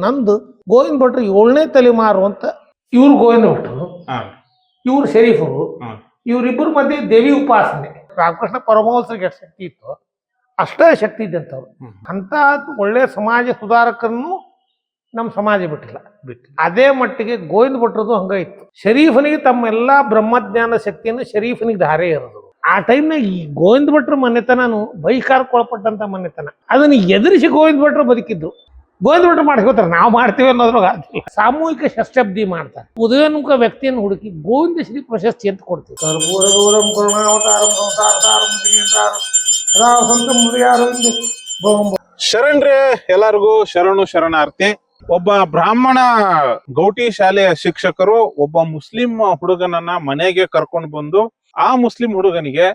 ನಂದು ಗೋವಿಂದ ಭಟ್ರು 7ನೇ ತಲೆಮಾರು ಅಂತ. ಇವ್ರು ಗೋವಿಂದ ಭಟ್ರು, ಇವ್ರು ಶರೀಫರು, ಇವರಿಬ್ಬರ ಮಧ್ಯೆ ದೇವಿ ಉಪಾಸನೆ. ರಾಮಕೃಷ್ಣ ಪರಮಹಂಸರಿಗೆ ಎಷ್ಟು ಶಕ್ತಿ ಇತ್ತು ಅಷ್ಟೇ ಶಕ್ತಿ ಇದ್ದಂಥವ್ರು. ಅಂತ ಒಳ್ಳೆ ಸಮಾಜ ಸುಧಾರಕರನ್ನು ನಮ್ಮ ಸಮಾಜ ಬಿಟ್ಟಿಲ್ಲ. ಅದೇ ಮಟ್ಟಿಗೆ ಗೋವಿಂದ ಭಟ್ರದು ಹಂಗ ಇತ್ತು. ಶರೀಫನಿಗೆ ತಮ್ಮೆಲ್ಲಾ ಬ್ರಹ್ಮಜ್ಞಾನ ಶಕ್ತಿಯನ್ನು ಶರೀಫನಿಗೆ ಧಾರೆ ಇರೋದು. ಆ ಟೈಮ್ನಾಗ ಈ ಗೋವಿಂದ ಭಟ್ರ ಮನೆತನನು ಬಹಿಷ್ಕಾರಕ್ಕೊಳಪಟ್ಟಂತ ಮನೆತನ. ಅದನ್ನು ಎದುರಿಸಿ ಗೋವಿಂದ ಭಟ್ರು ಬದುಕಿದ್ರು. ಗೋವಿಂದ ಭಟ್ರು ಮಾಡಿಸ್ಕೋತಾರೆ, ನಾವು ಮಾಡ್ತೀವಿ ಅನ್ನೋದ್ರಾಗ ಸಾಮೂಹಿಕ ಷಷ್ಠಬ್ದಿ ಮಾಡ್ತಾರೆ. ಉದಯೋನ್ಮುಖ ವ್ಯಕ್ತಿಯನ್ನು ಹುಡುಕಿ ಗೋವಿಂದ ಶ್ರೀ ಪ್ರಶಸ್ತಿ ಅಂತ ಕೊಡ್ತೀವಿ. ಶರಣ್ರೆ, ಎಲ್ಲರಿಗೂ ಶರಣು ಶರಣಾರ್ಥಿ. ಒಬ್ಬ ಬ್ರಾಹ್ಮಣ ಗೌಟಿ ಶಾಲೆಯ ಶಿಕ್ಷಕರು ಒಬ್ಬ ಮುಸ್ಲಿಂ ಹುಡುಗನನ್ನ ಮನೆಗೆ ಕರ್ಕೊಂಡು ಬಂದು ಆ ಮುಸ್ಲಿಂ ಹುಡುಗನಿಗೆ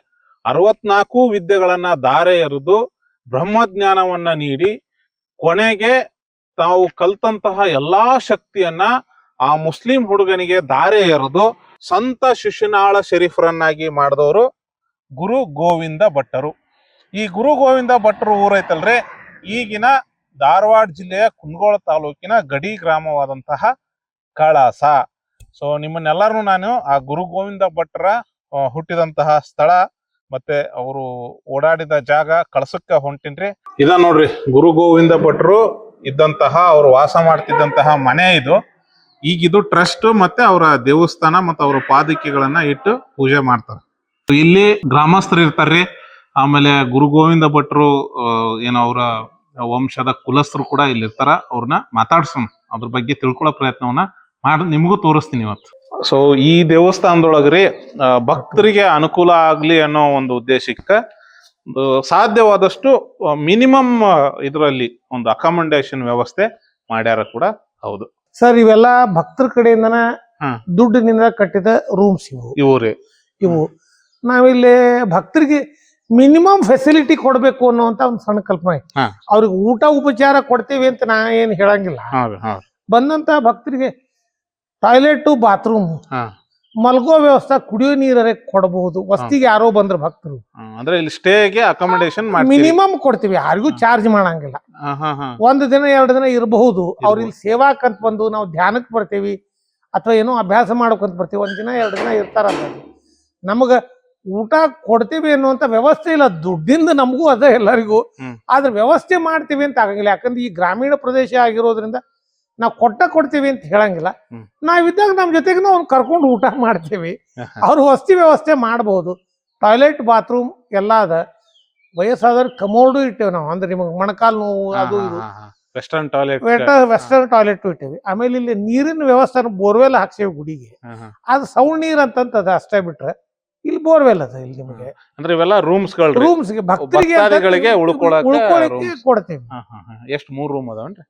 64 ವಿದ್ಯೆಗಳನ್ನ ಧಾರೆ ಎರೆದು ಬ್ರಹ್ಮಜ್ಞಾನವನ್ನ ನೀಡಿ ಕೊನೆಗೆ ತಾವು ಕಲ್ತಂತಹ ಎಲ್ಲಾ ಶಕ್ತಿಯನ್ನ ಆ ಮುಸ್ಲಿಂ ಹುಡುಗನಿಗೆ ಧಾರೆ ಎರೆದು ಸಂತ ಶಿಶುನಾಳ ಶರೀಫರನ್ನಾಗಿ ಮಾಡಿದವರು ಗುರು ಗೋವಿಂದ ಭಟ್ಟರು. ಈ ಗುರು ಗೋವಿಂದ ಭಟ್ಟರು ಊರೈತಲ್ರಿ, ಈಗಿನ ಧಾರವಾಡ ಜಿಲ್ಲೆಯ ಕುಂದಗೋಳ ತಾಲೂಕಿನ ಗಡಿ ಗ್ರಾಮವಾದಂತಹ ಕಳಸ. ಸೊ ನಿಮ್ಮನ್ನೆಲ್ಲರೂ ನಾನು ಆ ಗುರು ಗೋವಿಂದ ಭಟ್ಟರ ಹುಟ್ಟಿದಂತಹ ಸ್ಥಳ ಮತ್ತೆ ಅವರು ಓಡಾಡಿದ ಜಾಗ ಕಳಸಕ್ಕ ಹೊಂಟಿನ್ರಿ. ಇದ ನೋಡ್ರಿ ಗುರು ಗೋವಿಂದ ಭಟ್ರು ಇದ್ದಂತಹ, ಅವ್ರು ವಾಸ ಮಾಡ್ತಿದ್ದಂತಹ ಮನೆ ಇದು. ಈಗಿದು ಟ್ರಸ್ಟ್ ಮತ್ತೆ ಅವರ ದೇವಸ್ಥಾನ ಮತ್ತೆ ಅವರ ಪಾದಕಿಗಳನ್ನ ಇಟ್ಟು ಪೂಜೆ ಮಾಡ್ತಾರೆ. ಇಲ್ಲಿ ಗ್ರಾಮಸ್ಥರು ಇರ್ತಾರ್ರಿ. ಆಮೇಲೆ ಗುರು ಗೋವಿಂದ ಭಟ್ರು ಏನೋ ಅವರ ವಂಶದ ಕುಲಸ್ಥರು ಕೂಡ ಇಲ್ಲಿ ಇರ್ತಾರ. ಅವ್ರನ್ನ ಮಾತಾಡ್ಸೋಣ, ಅದ್ರ ಬಗ್ಗೆ ತಿಳ್ಕೊಳ್ಳೋ ಪ್ರಯತ್ನವನ್ನ ಮಾಡಿ ನಿಮಗೂ ತೋರಿಸ್ತೀನಿ ಇವತ್ತು. ಸೊ ಈ ದೇವಸ್ಥಾನದೊಳಗ್ರಿ ಭಕ್ತರಿಗೆ ಅನುಕೂಲ ಆಗ್ಲಿ ಅನ್ನೋ ಒಂದು ಉದ್ದೇಶಕ್ಕೆ ಸಾಧ್ಯವಾದಷ್ಟು ಮಿನಿಮಮ್ ಇದರಲ್ಲಿ ಒಂದು ಅಕಾಮಡೇಷನ್ ವ್ಯವಸ್ಥೆ ಮಾಡ್ಯಾರ ಕೂಡ ಹೌದು ಸರ್. ಇವೆಲ್ಲ ಭಕ್ತರ ಕಡೆಯಿಂದನ ದುಡ್ಡಿನಿಂದ ಕಟ್ಟಿದ ರೂಮ್ಸ್ ಇವು. ನಾವಿಲ್ಲಿ ಭಕ್ತರಿಗೆ ಮಿನಿಮಮ್ ಫೆಸಿಲಿಟಿ ಕೊಡ್ಬೇಕು ಅನ್ನುವಂತ ಒಂದು ಸಣ್ಣ ಕಲ್ಪನೆ. ಅವ್ರಿಗೆ ಊಟ ಉಪಚಾರ ಕೊಡ್ತೇವೆ ಅಂತ ನಾ ಏನ್ ಹೇಳಂಗಿಲ್ಲ. ಬಂದಂತ ಭಕ್ತರಿಗೆ ಟಾಯ್ಲೆಟ್, ಬಾತ್ರೂಮ್, ಮಲ್ಗೋ ವ್ಯವಸ್ಥೆ, ಕುಡಿಯೋ ನೀರೇ ಕೊಡಬಹುದು. ವಸ್ತಿಗೆ ಯಾರೋ ಬಂದ್ರ ಭಕ್ತರು ಅಂದ್ರೆ ಇಲ್ಲಿ ಸ್ಟೇಗೆ ಅಕಾಮಡೇಷನ್ ಮಿನಿಮಮ್ ಕೊಡ್ತೀವಿ, ಯಾರಿಗೂ ಚಾರ್ಜ್ ಮಾಡಂಗಿಲ್ಲ. 1 ದಿನ 2 ದಿನ ಇರಬಹುದು. ಅವ್ರ ಇಲ್ಲಿ ಸೇವಾಕಂತ ಬಂದು ನಾವು ಧ್ಯಾನಕ್ಕೆ ಬರ್ತೀವಿ ಅಥವಾ ಏನೋ ಅಭ್ಯಾಸ ಮಾಡೋಕಂತ ಬರ್ತೀವಿ. 1 ದಿನ 2 ದಿನ ಇರ್ತಾರ. ನಮಗ ಊಟ ಕೊಡ್ತೀವಿ ಅನ್ನುವಂತ ವ್ಯವಸ್ಥೆ ಇಲ್ಲ. ದುಡ್ಡಿಂದ ನಮಗೂ ಅದ ಎಲ್ಲರಿಗೂ. ಆದ್ರೆ ವ್ಯವಸ್ಥೆ ಮಾಡ್ತೀವಿ ಅಂತ ಆಗಂಗಿಲ್ಲ. ಯಾಕಂದ್ರೆ ಈ ಗ್ರಾಮೀಣ ಪ್ರದೇಶ ಆಗಿರೋದ್ರಿಂದ ನಾವು ಕೊಡ್ತೀವಿ ಅಂತ ಹೇಳಂಗಿಲ್ಲ. ನಾವಿದ್ದಾಗ ನಮ್ ಜೊತೆಗೆ ನಾವು ಕರ್ಕೊಂಡು ಊಟ ಮಾಡ್ತೀವಿ. ಅವ್ರು ವಸತಿ ವ್ಯವಸ್ಥೆ ಮಾಡಬಹುದು. ಟಾಯ್ಲೆಟ್, ಬಾತ್ರೂಮ್ ಎಲ್ಲ ಅದ. ವಯಸ್ಸಾದ್ರೆ ಕಮೋಡು ಇಟ್ಟೇವೆ ನಾವು. ಅಂದ್ರೆ ನಿಮಗೆ ಮೊಣಕಾಲು ನೋವು ಅದು ಇದು ವೆಸ್ಟರ್ನ್ ಟಾಯ್ಲೆಟ್ ಇಟ್ಟೇವಿ. ಆಮೇಲೆ ಇಲ್ಲಿ ನೀರಿನ ವ್ಯವಸ್ಥೆ ಬೋರ್ವೆಲ್ ಹಾಕ್ಸೇವಿ ಗುಡಿಗೆ. ಅದು ಸೌಂಡ್ ನೀರ್ ಅಂತಂತದ ಅಷ್ಟೇ. ಬಿಟ್ರೆ ಇಲ್ಲಿ ಬೋರ್ವೆಲ್ ಅದ. ಇಲ್ಲಿ ನಿಮಗೆ ಅಂದ್ರೆ ಇವೆಲ್ಲ ರೂಮ್ಸ್ಗೆ ಭಕ್ತರಿಗೆ ಉಳ್ಕೊಳ್ಳಿಕ್ಕೆ ಕೊಡ್ತೇವೆ. ಎಷ್ಟು 3 ರೂಮ್ ಅದಾವನ್ರಿ?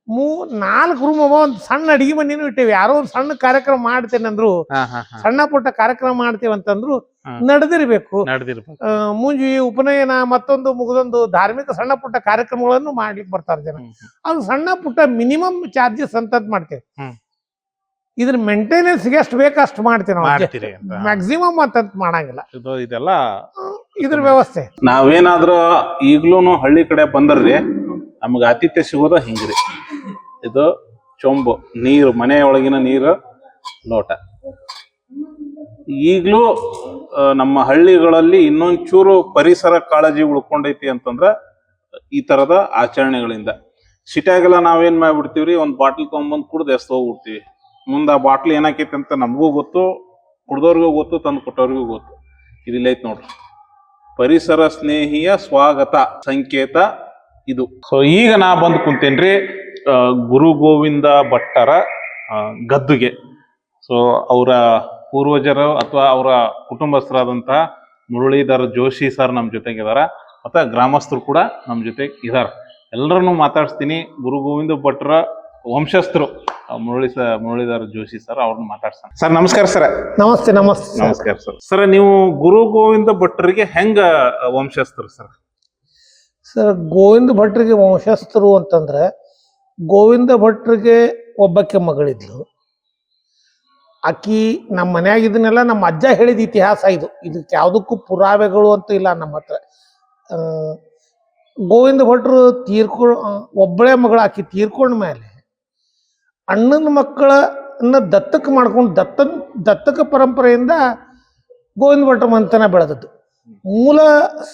4 ರೂಮ್ ಅವ. ಒಂದ್ ಸಣ್ಣ ಅಡಿಗೆ ಮನೆನೂ ಇಟ್ಟೇವಿ. ಯಾರೋ ಒಂದ್ ಸಣ್ಣ ಕಾರ್ಯಕ್ರಮ ಮಾಡ್ತೇನೆ ಅಂದ್ರು, ಸಣ್ಣ ಪುಟ್ಟ ಕಾರ್ಯಕ್ರಮ ಮಾಡ್ತೇವೆ ಅಂತಂದ್ರು ನಡೆದಿರ್ಬೇಕು. ಮುಂಜಿ ಉಪನಯನ ಮತ್ತೊಂದು ಮುಗಿದೊಂದು ಧಾರ್ಮಿಕ ಸಣ್ಣ ಪುಟ್ಟ ಕಾರ್ಯಕ್ರಮಗಳನ್ನು ಮಾಡ್ಲಿಕ್ಕೆ ಬರ್ತಾರೆ ಜನ. ಅದು ಸಣ್ಣ ಪುಟ್ಟ ಮಿನಿಮಮ್ ಚಾರ್ಜಸ್ ಅಂತ ಮಾಡ್ತೇವೆ. ಇದ್ರ ಮೇಂಟೆನೆನ್ಸ್ ಎಷ್ಟು ಬೇಕು ಅಷ್ಟು ಮಾಡ್ತೀವಿ ನಾವು. ಮ್ಯಾಕ್ಸಿಮಮ್ ಅಂತ ಮಾಡಂಗಿಲ್ಲ. ಇದೆಲ್ಲ ಇದ್ರ ವ್ಯವಸ್ಥೆ. ನಾವೇನಾದ್ರೂ ಈಗ್ಲೂನು ಹಳ್ಳಿ ಕಡೆ ಬಂದ್ರಿ ನಮ್ಗೆ ಆತಿಥ್ಯ ಸಿಗೋದ ಹಿಂಗ್ರಿ. ಇದು ಚೊಂಬು ನೀರು, ಮನೆಯೊಳಗಿನ ನೀರು ಲೋಟ. ಈಗ್ಲೂ ನಮ್ಮ ಹಳ್ಳಿಗಳಲ್ಲಿ ಇನ್ನೊಂಚೂರು ಪರಿಸರ ಕಾಳಜಿ ಉಳ್ಕೊಂಡೈತಿ ಅಂತಂದ್ರ ಈ ತರದ ಆಚರಣೆಗಳಿಂದ. ಸಿಟಿಯಾಗೆಲ್ಲ ನಾವೇನ್ ಮಾಡ್ಬಿಡ್ತೀವ್ರಿ, ಒಂದ್ ಬಾಟ್ಲ್ ತಗೊಂಡ್ಬಂದ್ ಕುಡ್ದು ಎಸ್ದು ಹೋಗ್ಬಿಡ್ತೀವಿ. ಮುಂದ ಆ ಬಾಟ್ಲಿ ಏನಾಕೈತಿ ಅಂತ ನಮಗೂ ಗೊತ್ತು, ಕುಡ್ದವ್ರಿಗೂ ಗೊತ್ತು, ತಂದು ಕೊಟ್ಟವ್ರಿಗೂ ಗೊತ್ತು. ಇದಿಲ್ಲ ಐತ್ ನೋಡ್ರಿ, ಪರಿಸರ ಸ್ನೇಹಿಯ ಸ್ವಾಗತ ಸಂಕೇತ ಇದು. ಸೊ ಈಗ ನಾ ಬಂದು ಕುಂತೇನ್ರಿ ಗುರು ಗೋವಿಂದ ಭಟ್ಟರ ಗದ್ದುಗೆ. ಸೊ ಅವರ ಪೂರ್ವಜರು ಅಥವಾ ಅವರ ಕುಟುಂಬಸ್ಥರಾದಂತಹ ಮುರಳೀಧರ ಜೋಶಿ ಸರ್ ನಮ್ಮ ಜೊತೆಗಿದಾರ. ಮತ್ತೆ ಗ್ರಾಮಸ್ಥರು ಕೂಡ ನಮ್ಮ ಜೊತೆಗೆ ಇದಾರ. ಎಲ್ಲರನ್ನು ಮಾತಾಡಿಸ್ತೀನಿ. ಗುರು ಗೋವಿಂದ ಭಟ್ಟರ ವಂಶಸ್ಥರು ಮುರಳೀಧರ ಜೋಶಿ ಸರ್, ಅವ್ರನ್ನ ಮಾತಾಡ್ಸೋಣ. ಸರ್ ನಮಸ್ಕಾರ. ಸರ್ ನಮಸ್ತೆ. ನಮಸ್ಕಾರ ಸರ್. ಸರ್ ನೀವು ಗುರು ಗೋವಿಂದ ಭಟ್ಟರಿಗೆ ಹೆಂಗ ವಂಶಸ್ಥರು ಸರ್? ಸರ್ ಗೋವಿಂದ ಭಟ್ರಿಗೆ ವಂಶಸ್ಥರು ಅಂತಂದ್ರೆ, ಗೋವಿಂದ ಭಟ್ರಿಗೆ ಒಬ್ಬಕ್ಕೆ ಮಗಳಿದ್ಲು. ಆಕಿ ನಮ್ಮ ಮನ್ಯಾಗ ಇದನ್ನೆಲ್ಲ ನಮ್ಮ ಅಜ್ಜ ಹೇಳಿದ ಇತಿಹಾಸ ಇದು. ಇದಕ್ಕೆ ಯಾವುದಕ್ಕೂ ಪುರಾವೆಗಳು ಅಂತೂ ಇಲ್ಲ ನಮ್ಮ ಹತ್ರ. ಗೋವಿಂದ ಭಟ್ರು ಒಬ್ಬಳೇ ಮಗಳು. ಆಕಿ ತೀರ್ಕೊಂಡ ಮೇಲೆ ಅಣ್ಣನ ಮಕ್ಕಳನ್ನ ದತ್ತಕ ಮಾಡ್ಕೊಂಡು ದತ್ತಕ ಪರಂಪರೆಯಿಂದ ಗೋವಿಂದ ಭಟ್ರ ಮನೆತನ ಬೆಳೆದದ್ದು. ಮೂಲ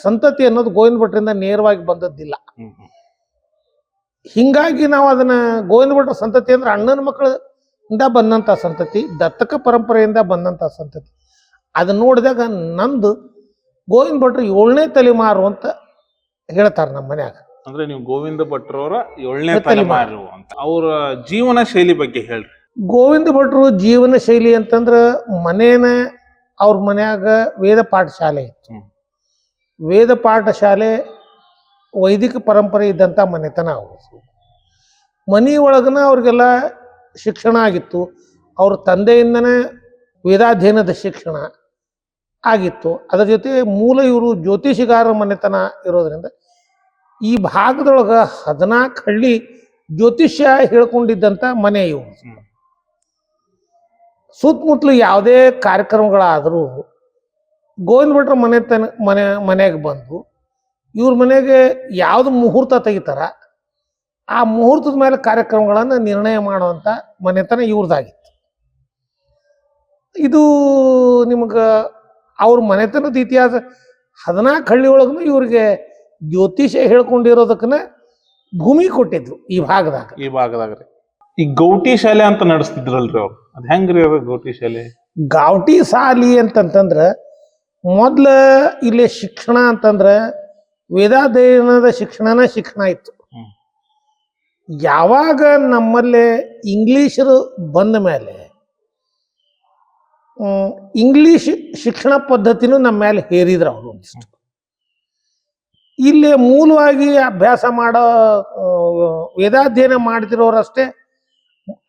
ಸಂತತಿ ಅನ್ನೋದು ಗೋವಿಂದ ಭಟ್ರಿಂದ ನೇರವಾಗಿ ಬಂದದ್ದಿಲ್ಲ. ಹಿಂಗಾಗಿ ನಾವು ಅದನ್ನ ಗೋವಿಂದ ಭಟ್ರ ಸಂತತಿ ಅಂದ್ರೆ ಅಣ್ಣನ ಮಕ್ಕಳಿಂದ ಬಂದಂತ ಸಂತತಿ, ದತ್ತಕ ಪರಂಪರೆಯಿಂದ ಬಂದಂತ ಸಂತತಿ. ಅದನ್ನ ನೋಡಿದಾಗ ನಂದು ಗೋವಿಂದ ಭಟ್ರು 7ನೇ ತಲೆಮಾರು ಅಂತ ಹೇಳ್ತಾರೆ ನಮ್ಮ ಮನ್ಯಾಗ. ಅಂದ್ರೆ ನೀವು ಗೋವಿಂದ ಭಟ್ರವರ 7ನೇ ತಲೆಮಾರು ಅಂತ. ಅವರ ಜೀವನ ಶೈಲಿ ಬಗ್ಗೆ ಹೇಳ್ರಿ. ಗೋವಿಂದ ಭಟ್ರು ಜೀವನ ಶೈಲಿ ಅಂತಂದ್ರ ಅವ್ರ ಮನ್ಯಾಗ ವೇದ ಪಾಠಶಾಲೆ ಇತ್ತು. ವೇದ ಪಾಠಶಾಲೆ ವೈದಿಕ ಪರಂಪರೆ ಇದ್ದಂತ ಮನೆತನ ಅವರು. ಮನೆಯೊಳಗನ ಅವ್ರಿಗೆಲ್ಲ ಶಿಕ್ಷಣ ಆಗಿತ್ತು. ಅವ್ರ ತಂದೆಯಿಂದನೇ ವೇದಾಧ್ಯಯನದ ಶಿಕ್ಷಣ ಆಗಿತ್ತು. ಅದರ ಜೊತೆ ಮೂಲ ಇವರು ಜ್ಯೋತಿಷಿಗಾರರ ಮನೆತನ ಇರೋದ್ರಿಂದ ಈ ಭಾಗದೊಳಗ 14 ಹಳ್ಳಿ ಜ್ಯೋತಿಷ್ಯ ಹೇಳ್ಕೊಂಡಿದ್ದಂತ ಮನೆ ಇವು. ಸುತ್ತಮುತ್ತಲು ಯಾವುದೇ ಕಾರ್ಯಕ್ರಮಗಳಾದರೂ ಗೋವಿಂದ ಭಟ್ರ ಮನೆಯಾಗ ಬಂದು ಇವ್ರ ಮನೆಗೆ ಯಾವ್ದು ಮುಹೂರ್ತ ತೆಗಿತಾರ ಆ ಮುಹೂರ್ತದ ಮೇಲೆ ಕಾರ್ಯಕ್ರಮಗಳನ್ನು ನಿರ್ಣಯ ಮಾಡುವಂತ ಮನೆತನ ಇವ್ರದಾಗಿತ್ತು. ಇದು ನಿಮಗ ಅವ್ರ ಮನೆತನದ ಇತಿಹಾಸ 14 ಹಳ್ಳಿ ಒಳಗೂ ಇವ್ರಿಗೆ ಜ್ಯೋತಿಷ್ಯ ಹೇಳ್ಕೊಂಡಿರೋದಕ್ಕನ ಭೂಮಿ ಕೊಟ್ಟಿದ್ರು ಈ ಭಾಗದಾಗ. ಈ ಗೌಟಿ ಶಾಲೆ ಅಂತ ನಡೆಸ್ತಿದ್ರಲ್ರಿ ಅವ್ರು, ಅದ್ ಹೆಂಗ್ರಿ ಅವ್ರ ಗೌಟಿ ಶಾಲೆ? ಗಾವಟಿ ಶಾಲಿ ಅಂತಂತಂದ್ರ ಮೊದ್ಲ ಇಲ್ಲಿ ಶಿಕ್ಷಣ ಅಂತಂದ್ರ ವೇದಾಧ್ಯಯನದ ಶಿಕ್ಷಣ ಇತ್ತು. ಯಾವಾಗ ನಮ್ಮಲ್ಲಿ ಇಂಗ್ಲಿಷರು ಬಂದ ಮೇಲೆ ಇಂಗ್ಲಿಷ್ ಶಿಕ್ಷಣ ಪದ್ಧತಿನೂ ನಮ್ಮ ಮೇಲೆ ಹೇರಿದ್ರು ಅವರು. ಇಲ್ಲಿ ಮೂಲವಾಗಿ ಅಭ್ಯಾಸ ಮಾಡೋ ವೇದಾಧ್ಯಯನ ಮಾಡ್ತಿರೋರಷ್ಟೇ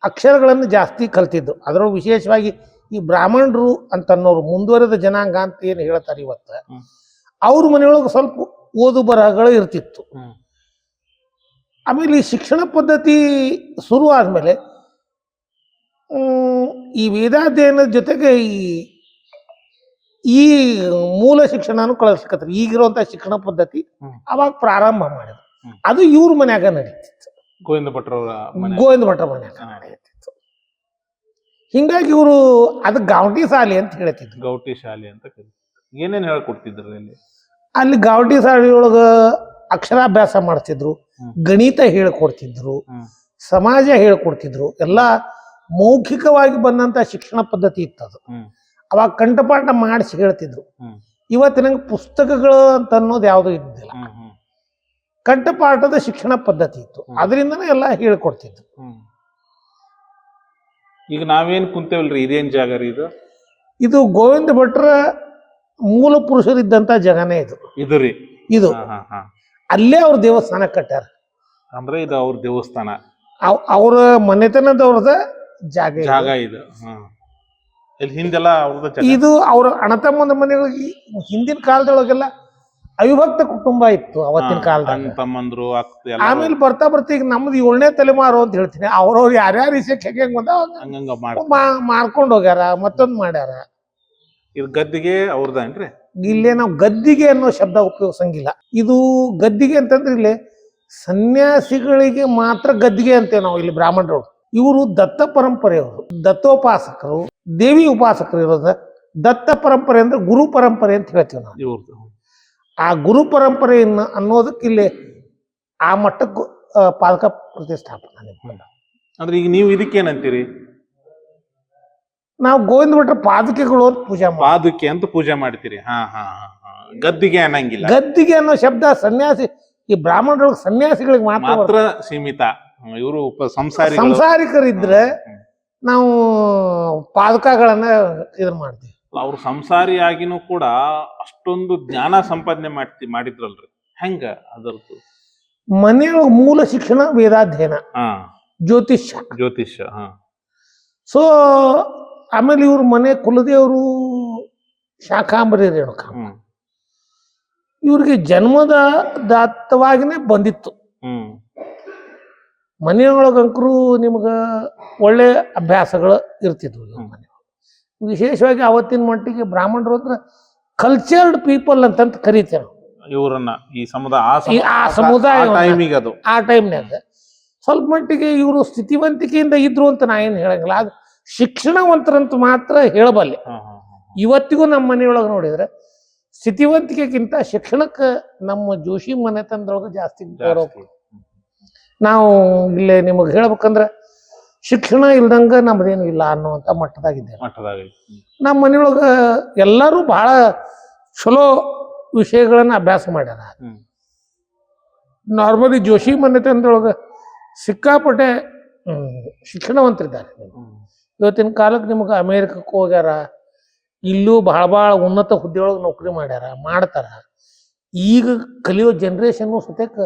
ಅಕ್ಷರಗಳನ್ನು ಜಾಸ್ತಿ ಕಲ್ತಿದ್ದು. ಅದರೊಳಗೆ ವಿಶೇಷವಾಗಿ ಈ ಬ್ರಾಹ್ಮಣರು ಅಂತನ್ನೋರು ಮುಂದುವರೆದ ಜನಾಂಗ ಅಂತ ಏನು ಹೇಳ್ತಾರೆ ಇವತ್ತು, ಅವ್ರ ಮನೆಯೊಳಗೆ ಸ್ವಲ್ಪ ಓದು ಬರಹಗಳು ಇರ್ತಿತ್ತು. ಆಮೇಲೆ ಈ ಶಿಕ್ಷಣ ಪದ್ಧತಿ ಶುರು ಆದ್ಮೇಲೆ ಈ ವೇದಾಧ್ಯಯನದ ಜೊತೆಗೆ ಈ ಮೂಲ ಶಿಕ್ಷಣನು ಕಳಿಸ್ಕತ್ರಿ. ಈಗಿರುವಂತ ಶಿಕ್ಷಣ ಪದ್ಧತಿ ಅವಾಗ ಪ್ರಾರಂಭ ಮಾಡಿದ್ರು. ಅದು ಇವ್ರ ಮನ್ಯಾಗ ನಡೀತಿತ್ತು, ಗೋವಿಂದ ಭಟ್ರ ಮನ್ಯಾಗ ನಡೀತಿತ್ತು. ಹಿಂಗಾಗಿ ಇವರು ಅದು ಗಾವಟಿ ಶಾಲೆ ಅಂತ ಹೇಳ್ತಿದ್ರು. ಗೌಟಿ ಶಾಲೆ ಅಂತ ಏನೇನ್ ಹೇಳ್ಕೊಡ್ತಿದ್ರು ಅಲ್ಲಿ ಗಾವಟಿ ಶಾಲೆಯೊಳಗ ಅಕ್ಷರಾಭ್ಯಾಸ ಮಾಡ್ತಿದ್ರು, ಗಣಿತ ಹೇಳ್ಕೊಡ್ತಿದ್ರು, ಸಮಾಜ ಹೇಳ್ಕೊಡ್ತಿದ್ರು. ಎಲ್ಲ ಮೌಖಿಕವಾಗಿ ಬಂದಂತ ಶಿಕ್ಷಣ ಪದ್ಧತಿ ಇತ್ತದು. ಅವಾಗ ಕಂಠಪಾಠ ಮಾಡಿಸಿ ಹೇಳ್ತಿದ್ರು. ಇವತ್ತಿನಂಗೆ ಪುಸ್ತಕಗಳು ಅಂತ ಅನ್ನೋದು ಯಾವುದು ಇದ್ದಿಲ್ಲ. ಕಂಠಪಾಠದ ಶಿಕ್ಷಣ ಪದ್ಧತಿ ಇತ್ತು, ಅದರಿಂದನೇ ಎಲ್ಲ ಹೇಳ್ಕೊಡ್ತಿದ್ರು. ಈಗ ನಾವೇನ್ ಕುಂತೇವಲ್ರಿ, ಇದೇನ್ ಜಾಗ ರೀ ಇದು? ಇದು ಗೋವಿಂದ ಭಟ್ರ ಮೂಲ ಪುರುಷರಿದ್ದಂತ ಜಾಗನೇ ಇದು. ಅಲ್ಲೇ ಅವ್ರ ದೇವಸ್ಥಾನ ಕಟ್ಟಾರ. ಅಂದ್ರೆ ಇದು ಅವ್ರ ದೇವಸ್ಥಾನ, ಅವ್ರ ಮನೆತನದವ್ರದ ಜಾಗ ಇದು. ಹಿಂದೆಲ್ಲ ಇದು ಅವ್ರ ಅಣ್ಣತಮ್ಮನ ಮನೆಗಳಿಗೆ ಹಿಂದಿನ ಕಾಲದೊಳಗೆಲ್ಲ ಅವಿಭಕ್ತ ಕುಟುಂಬ ಇತ್ತು ಅವತ್ತಿನ ಕಾಲದಾಗ. ತಮ್ಮಂದ್ರು ಆಮೇಲೆ ಬರ್ತಾ ಈಗ ನಮ್ದು 7ನೇ ತಲೆಮಾರು ಅಂತ ಹೇಳ್ತೀನಿ. ಅವ್ರವ್ರು ಯಾರ್ಯಾರು ಇಸಕ್ ಹೆಂಗ್ ಬಂದ ಮಾರ್ಕೊಂಡ್ ಹೋಗ್ಯಾರ, ಮತ್ತೊಂದ್ ಮಾಡ್ಯಾರ. ಇದು ಗದ್ದಿಗೆ ಅವ್ರದೇನ್ರಿ? ಇಲ್ಲೇ ನಾವು ಗದ್ದಿಗೆ ಅನ್ನೋ ಶಬ್ದ ಉಪಯೋಗಿಸಂಗಿಲ್ಲ. ಇದು ಗದ್ದಿಗೆ ಅಂತಂದ್ರೆ ಇಲ್ಲಿ ಸನ್ಯಾಸಿಗಳಿಗೆ ಮಾತ್ರ ಗದ್ದಿಗೆ ಅಂತೇವೆ ನಾವು. ಇಲ್ಲಿ ಬ್ರಾಹ್ಮಣರು ಇವರು ದತ್ತ ಪರಂಪರೆಯವರು, ದತ್ತೋಪಾಸಕರು, ದೇವಿ ಉಪಾಸಕರು ಇರೋದ. ದತ್ತ ಪರಂಪರೆ ಅಂದ್ರೆ ಗುರು ಪರಂಪರೆ ಅಂತ ಹೇಳ್ತೀವಿ ನಾವು. ಆ ಗುರು ಪರಂಪರೆ ಅನ್ನೋದಕ್ಕೆ ಇಲ್ಲಿ ಆ ಮಟ್ಟಕ್ಕೂ ಪಾದಕ ಪ್ರತಿಷ್ಠಾಪನೆ. ಅಂದ್ರೆ ಈಗ ನೀವು ಇದಕ್ಕೇನಂತೀರಿ? ನಾವು ಗೋವಿಂದ ಭಟ್ರ ಪಾದಕೆಗಳು ಅಂತ ಪಾದಕೆ ಅಂತ ಪೂಜೆ ಮಾಡ್ತೀರಿ. ಗದ್ದಿಗೆ ಅನ್ನಂಗಿಲ್ಲ. ಗದ್ದಿಗೆ ಅನ್ನೋ ಶಬ್ದ ಸನ್ಯಾಸಿ, ಈ ಬ್ರಾಹ್ಮಣರೊಳಗೆ ಸನ್ಯಾಸಿಗಳಿಗೆ ಮಾತ್ರ ಸೀಮಿತ. ಇವರು ಸಂಸಾರಿಕರಿದ್ರೆ ನಾವು ಪಾದಕಗಳನ್ನ ಇದನ್ನ ಮಾಡ್ತೀವಿ. ಅವ್ರು ಸಂಸಾರಿಯಾಗಿನೂ ಕೂಡ ಅಷ್ಟೊಂದು ಜ್ಞಾನ ಸಂಪಾದನೆ ಮಾಡಿದ್ರಲ್ರಿ, ಹೆಂಗ ಅದರದ್ದು? ಮನೆಯೊಳಗೆ ಮೂಲ ಶಿಕ್ಷಣ ವೇದಾಧ್ಯಯನ, ಜ್ಯೋತಿಷ್ಯ. ಸೊ ಆಮೇಲೆ ಇವ್ರ ಮನೆ ಕುಲದೇವರು ಶಾಖಾಂಬರಿ ರೇಣುಕ. ಇವ್ರಿಗೆ ಜನ್ಮದ ದತ್ತವಾಗಿನೇ ಬಂದಿತ್ತು. ಮನೆಯೊಳಗಂಕರು ನಿಮ್ಗ ಒಳ್ಳೆ ಅಭ್ಯಾಸಗಳು ಇರ್ತಿದ್ವು. ವಿಶೇಷವಾಗಿ ಅವತ್ತಿನ ಮಟ್ಟಿಗೆ ಬ್ರಾಹ್ಮಣರು ಅಂದ್ರೆ ಕಲ್ಚರ್ಡ್ ಪೀಪಲ್ ಅಂತಂತ ಕರೀತೇವೆ ಇವ್ರನ್ನ. ಈ ಸಮುದಾಯ ಆ ಟೈಮ್ನಾಗ ಸ್ವಲ್ಪ ಮಟ್ಟಿಗೆ ಇವರು ಸ್ಥಿತಿವಂತಿಕೆಯಿಂದ ಇದ್ರು ಅಂತ ನಾ ಏನು ಹೇಳಂಗಿಲ್ಲ. ಅದು ಶಿಕ್ಷಣವಂತರಂತ ಮಾತ್ರ ಹೇಳಬಲ್ಲೆ. ಇವತ್ತಿಗೂ ನಮ್ಮ ಮನೆಯೊಳಗೆ ನೋಡಿದ್ರೆ ಸ್ಥಿತಿವಂತಿಕೆಗಿಂತ ಶಿಕ್ಷಣಕ್ಕೆ ನಮ್ಮ ಜೋಶಿ ಮನೆತನದೊಳಗೆ ಜಾಸ್ತಿ ಗೌರವ. ನಾವು ಇಲ್ಲೇ ನಿಮಗೆ ಹೇಳ್ಬೇಕಂದ್ರೆ ಶಿಕ್ಷಣ ಇಲ್ದಂಗ ನಮ್ದೇನು ಇಲ್ಲ ಅನ್ನುವಂಥ ಮಟ್ಟದಾಗಿದ್ದೆ. ನಮ್ಮ ಮನೆಯೊಳಗೆ ಎಲ್ಲರೂ ಬಹಳ ಚಲೋ ವಿಷಯಗಳನ್ನ ಅಭ್ಯಾಸ ಮಾಡ್ಯಾರ. ನಾರ್ಮಲಿ ಜೋಶಿ ಮನೆತನದೊಳಗೆ ಸಿಕ್ಕಾಪಟ್ಟೆ ಶಿಕ್ಷಣವಂತರಿದ್ದಾರೆ. ಇವತ್ತಿನ ಕಾಲಕ್ಕೆ ನಿಮಗೆ ಅಮೇರಿಕಕ್ಕೆ ಹೋಗ್ಯಾರ, ಇಲ್ಲೂ ಬಹಳ ಉನ್ನತ ಹುದ್ದೆಯೊಳಗೆ ನೌಕರಿ ಮಾಡ್ಯಾರ, ಮಾಡ್ತಾರ. ಈಗ ಕಲಿಯೋ ಜನ್ರೇಷನ್ನು ಸತ್ಯಕ್ಕೆ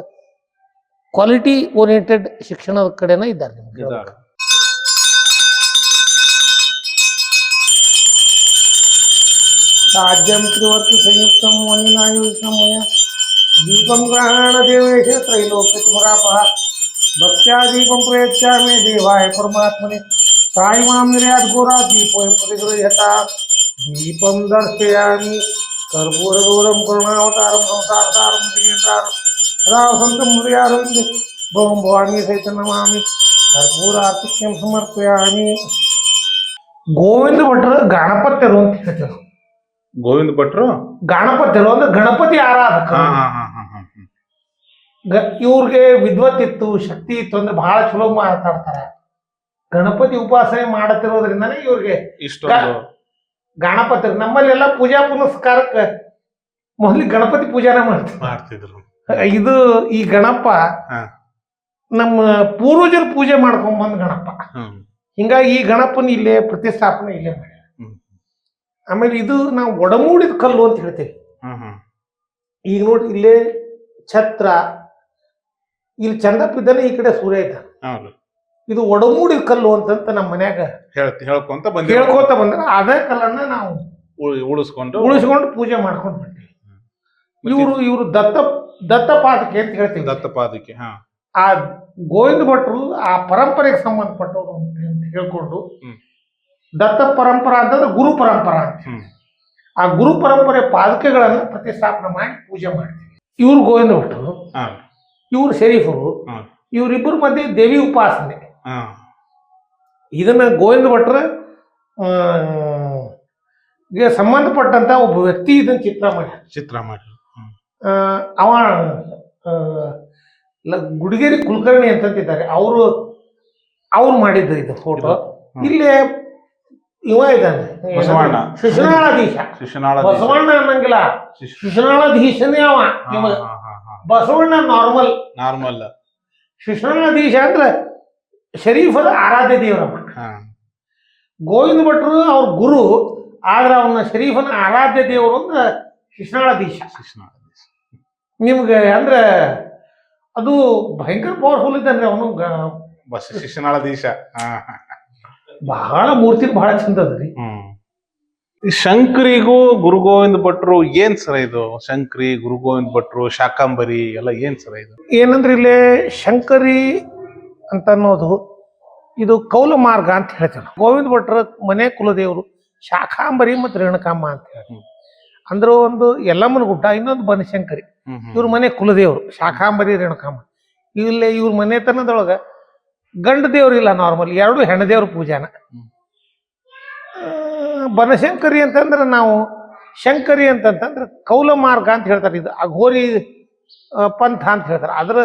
ಕ್ವಾಲಿಟಿ ಓರಿಯೆಂಟೆಡ್ ಶಿಕ್ಷಣದ ಕಡೆನೇ ಇದ್ದಾರೆ. ನಿಮ್ಗೆ ರಾಜ್ಯಂ ತ್ರಿವರ್ತಿ ಸಂಯುಕ್ತಂ ವನಿನಾಯುಷ್ಣಮಯ ದೀಪಂ ಗ್ರಹಣ ದೇವೇಶ ತ್ರೈಲೋಕ್ಯಪುರಾಪಃ ಭಕ್ತ್ಯಾದೀಪಂ ಪ್ರಯಚ್ಛಾಮಿ ದೇವಾಯ ಪರಮಾತ್ಮನೆ ಸಾಯಿಮಾಂ ನಿರ್ಯಾತ್ ಘೋರಾ ದೀಪೋಯ ಪ್ರತಿಗೃಹ್ಯತ ದೀಪಂ ದರ್ಶಯಾಮಿ ಕರ್ಪೂರಗೌರಂ ಕರುಣಾವತಾರಂ ಸಂಸಾರತಾರಂ ಶ್ರೀಯಂತಾರಂ ರಾವಸಂತಂ ಹೃದಯಾರವಿಂದ ಭವಂ ಭವಾನಿ ಸಹಿತ ನಮಾಮಿ ಕರ್ಪೂರಾರ್ತಿಕ್ಯಂ ಸಮರ್ಪಯಾಮಿ. ಗೋವಿಂದ ಭಟ್ರು ಗಣಪತ್ಯರು ಅಂತ ಹೇಳ್ತಾರೆ. ಗೋವಿಂದ ಭಟ್ರು ಗಣಪತ್ಯರು ಅಂದ್ರೆ ಗಣಪತಿ ಆರಾಧಕ. ಇವ್ರಿಗೆ ವಿದ್ವತ್ತಿತ್ತು, ಶಕ್ತಿ ಇತ್ತು ಅಂದ್ರೆ ಬಹಳ ಚಲೋ ಮಾತಾಡ್ತಾರ. ಗಣಪತಿ ಉಪಾಸನೆ ಮಾಡತಿರೋದ್ರಿಂದನೇ ಇವ್ರಿಗೆ ಇಷ್ಟ. ಗಣಪತಿ ನಮ್ಮಲ್ಲೆಲ್ಲ ಪೂಜಾ ಪುನಸ್ಕಾರಕ್ಕೆ ಮೊದಲಿಗೆ ಗಣಪತಿ ಪೂಜಾನ ಮಾಡ್ತಿದ್ರು. ಇದು ಈ ಗಣಪ ನಮ್ಮ ಪೂರ್ವಜರು ಪೂಜೆ ಮಾಡ್ಕೊಂಡ್ ಬಂದ್ ಗಣಪ. ಹಿಂಗಾಗಿ ಈ ಗಣಪನ ಇಲ್ಲೇ ಪ್ರತಿಷ್ಠಾಪನೆ ಇಲ್ಲೇ ಮಾಡ್ಯಾರ. ಆಮೇಲೆ ಇದು ನಾವು ಒಡಮೂಡಿದ ಕಲ್ಲು ಅಂತ ಹೇಳ್ತೇವೆ. ಈಗ ನೋಡಿ ಇಲ್ಲೇ ಛತ್ರ, ಇಲ್ಲಿ ಚಂದಪ್ಪ ಇದ್ದಾನೆ, ಈ ಕಡೆ ಸೂರ್ಯ ಇದ್ದಾನೆ. ಇದು ಒಡಮೂಡಿದ ಕಲ್ಲು ಅಂತಂತ ನಮ್ಮ ಮನ್ಯಾಗ ಹೇಳ್ಕೊಂತ ಬಂದ್ರೆ ಅದೇ ಕಲ್ಲನ್ನ ನಾವು ಉಳಿಸ್ಕೊಂಡು ಪೂಜೆ ಮಾಡ್ಕೊಂಡು ಬರ್ತೀವಿ. ಇವರು ದತ್ತ ಪಾದಕೆ ಅಂತ ಹೇಳ್ತೀವಿ. ದತ್ತ ಪಾದಕೆ. ಆ ಗೋವಿಂದ ಭಟ್ರು ಆ ಪರಂಪರೆಗೆ ಸಂಬಂಧಪಟ್ಟವರು ಅಂತ ಹೇಳ್ಕೊಂಡು ದತ್ತ ಪರಂಪರಾ ಅಂತಂದ್ರೆ ಗುರು ಪರಂಪರಾ ಅಂತ. ಆ ಗುರು ಪರಂಪರೆ ಪಾದಕೆಗಳನ್ನ ಪ್ರತಿಷ್ಠಾಪನೆ ಮಾಡಿ ಪೂಜೆ ಮಾಡ್ತೀವಿ. ಇವ್ರು ಗೋವಿಂದ ಭಟ್ರು, ಇವ್ರು ಶರೀಫರು, ಇವರಿಬ್ಬರ ಮಧ್ಯೆ ದೇವಿ ಉಪಾಸನೆ. ಇದನ್ನ ಗೋವಿಂದ ಭಟ್ರ ಗೆ ಸಂಬಂಧಪಟ್ಟಂತ ಒಬ್ಬ ವ್ಯಕ್ತಿ ಇದನ್ನ ಚಿತ್ರ ಮಾಡಿ ಅವ ಗುಡಿಗೇರಿ ಕುಲಕರ್ಣಿ ಅಂತಂತಿದ್ದಾರೆ. ಅವ್ರು ಮಾಡಿದ್ರು ಇದು ಫೋಟೋ. ಇಲ್ಲೇ ಇವ ಇದ್ದಾನೆ ಶಿಶುನಾಳಾಧೀಶ. ಬಸವಣ್ಣ ಅನ್ನಂಗಿಲ್ಲ, ಶಿಶುನಾಳಾಧೀಶನೇ ಅವ. ನಿಮಗ ಬಸವಣ್ಣ ನಾರ್ಮಲ್. ಶಿಶುನಾಳಾಧೀಶ ಅಂದ್ರೆ ಶರೀಫರ ಆರಾಧ್ಯ ದೇವರಮ್ಮ. ಗೋವಿಂದ ಭಟ್ರು ಅವ್ರ ಗುರು, ಆದ್ರೆ ಅವನ ಶರೀಫನ ಆರಾಧ್ಯ ದೇವರು ಅಂದ್ರೆ ಶಿಶುನಾಳಾಧೀಶ. ನಿಮ್ಗೆ ಅಂದ್ರೆ ಅದು ಭಯಂಕರ ಪವರ್ಫುಲ್ ಇದ್ದಾನೆ ಅವನು ಶಿಶುನಾಳಾಧೀಶ. ಬಹಳ ಮೂರ್ತಿ ಬಹಳ ಚಂದ ಅದ್ರಿ. ಶಂಕರಿಗೂ ಗುರು ಗೋವಿಂದ ಭಟ್ರು ಏನ್ ಸರ ಇದು? ಶಂಕರಿ, ಗುರು ಗೋವಿಂದ ಭಟ್ರು, ಶಾಕಾಂಬರಿ ಎಲ್ಲ ಏನ್ ಸರ ಇದು? ಏನಂದ್ರೆ ಇಲ್ಲೇ ಶಂಕರಿ ಅಂತ ಅನ್ನೋದು ಇದು ಕೌಲ ಮಾರ್ಗ ಅಂತ ಹೇಳ್ತೇವೆ. ಗೋವಿಂದ ಭಟ್ರ ಮನೆ ಕುಲದೇವರು ಶಾಕಾಂಬರಿ ಮತ್ತು ರೇಣುಕಾಂಬ ಅಂತ ಹೇಳಿ. ಅಂದ್ರೆ ಒಂದು ಯಲ್ಲಮ್ಮನ ಗುಡ್ಡ, ಇನ್ನೊಂದು ಬನಶಂಕರಿ. ಇವ್ರ ಮನೆ ಕುಲದೇವರು ಶಾಕಾಂಬರಿ, ರೇಣುಕಾಂಬ. ಇಲ್ಲೇ ಇವ್ರ ಮನೆತನದೊಳಗ ಗಂಡ ದೇವ್ರು ಇಲ್ಲ, ನಾರ್ಮಲ್ 2 ಹೆಣ್ಣದೇವ್ರ ಪೂಜಾನ. ಬನಶಂಕರಿ ಅಂತಂದ್ರೆ ನಾವು ಶಂಕರಿ ಅಂತಂತಂದ್ರೆ ಕೌಲ ಮಾರ್ಗ ಅಂತ ಹೇಳ್ತಾರೆ. ಇದು ಅಘೋರಿ ಪಂಥ ಅಂತ ಹೇಳ್ತಾರೆ. ಅದ್ರ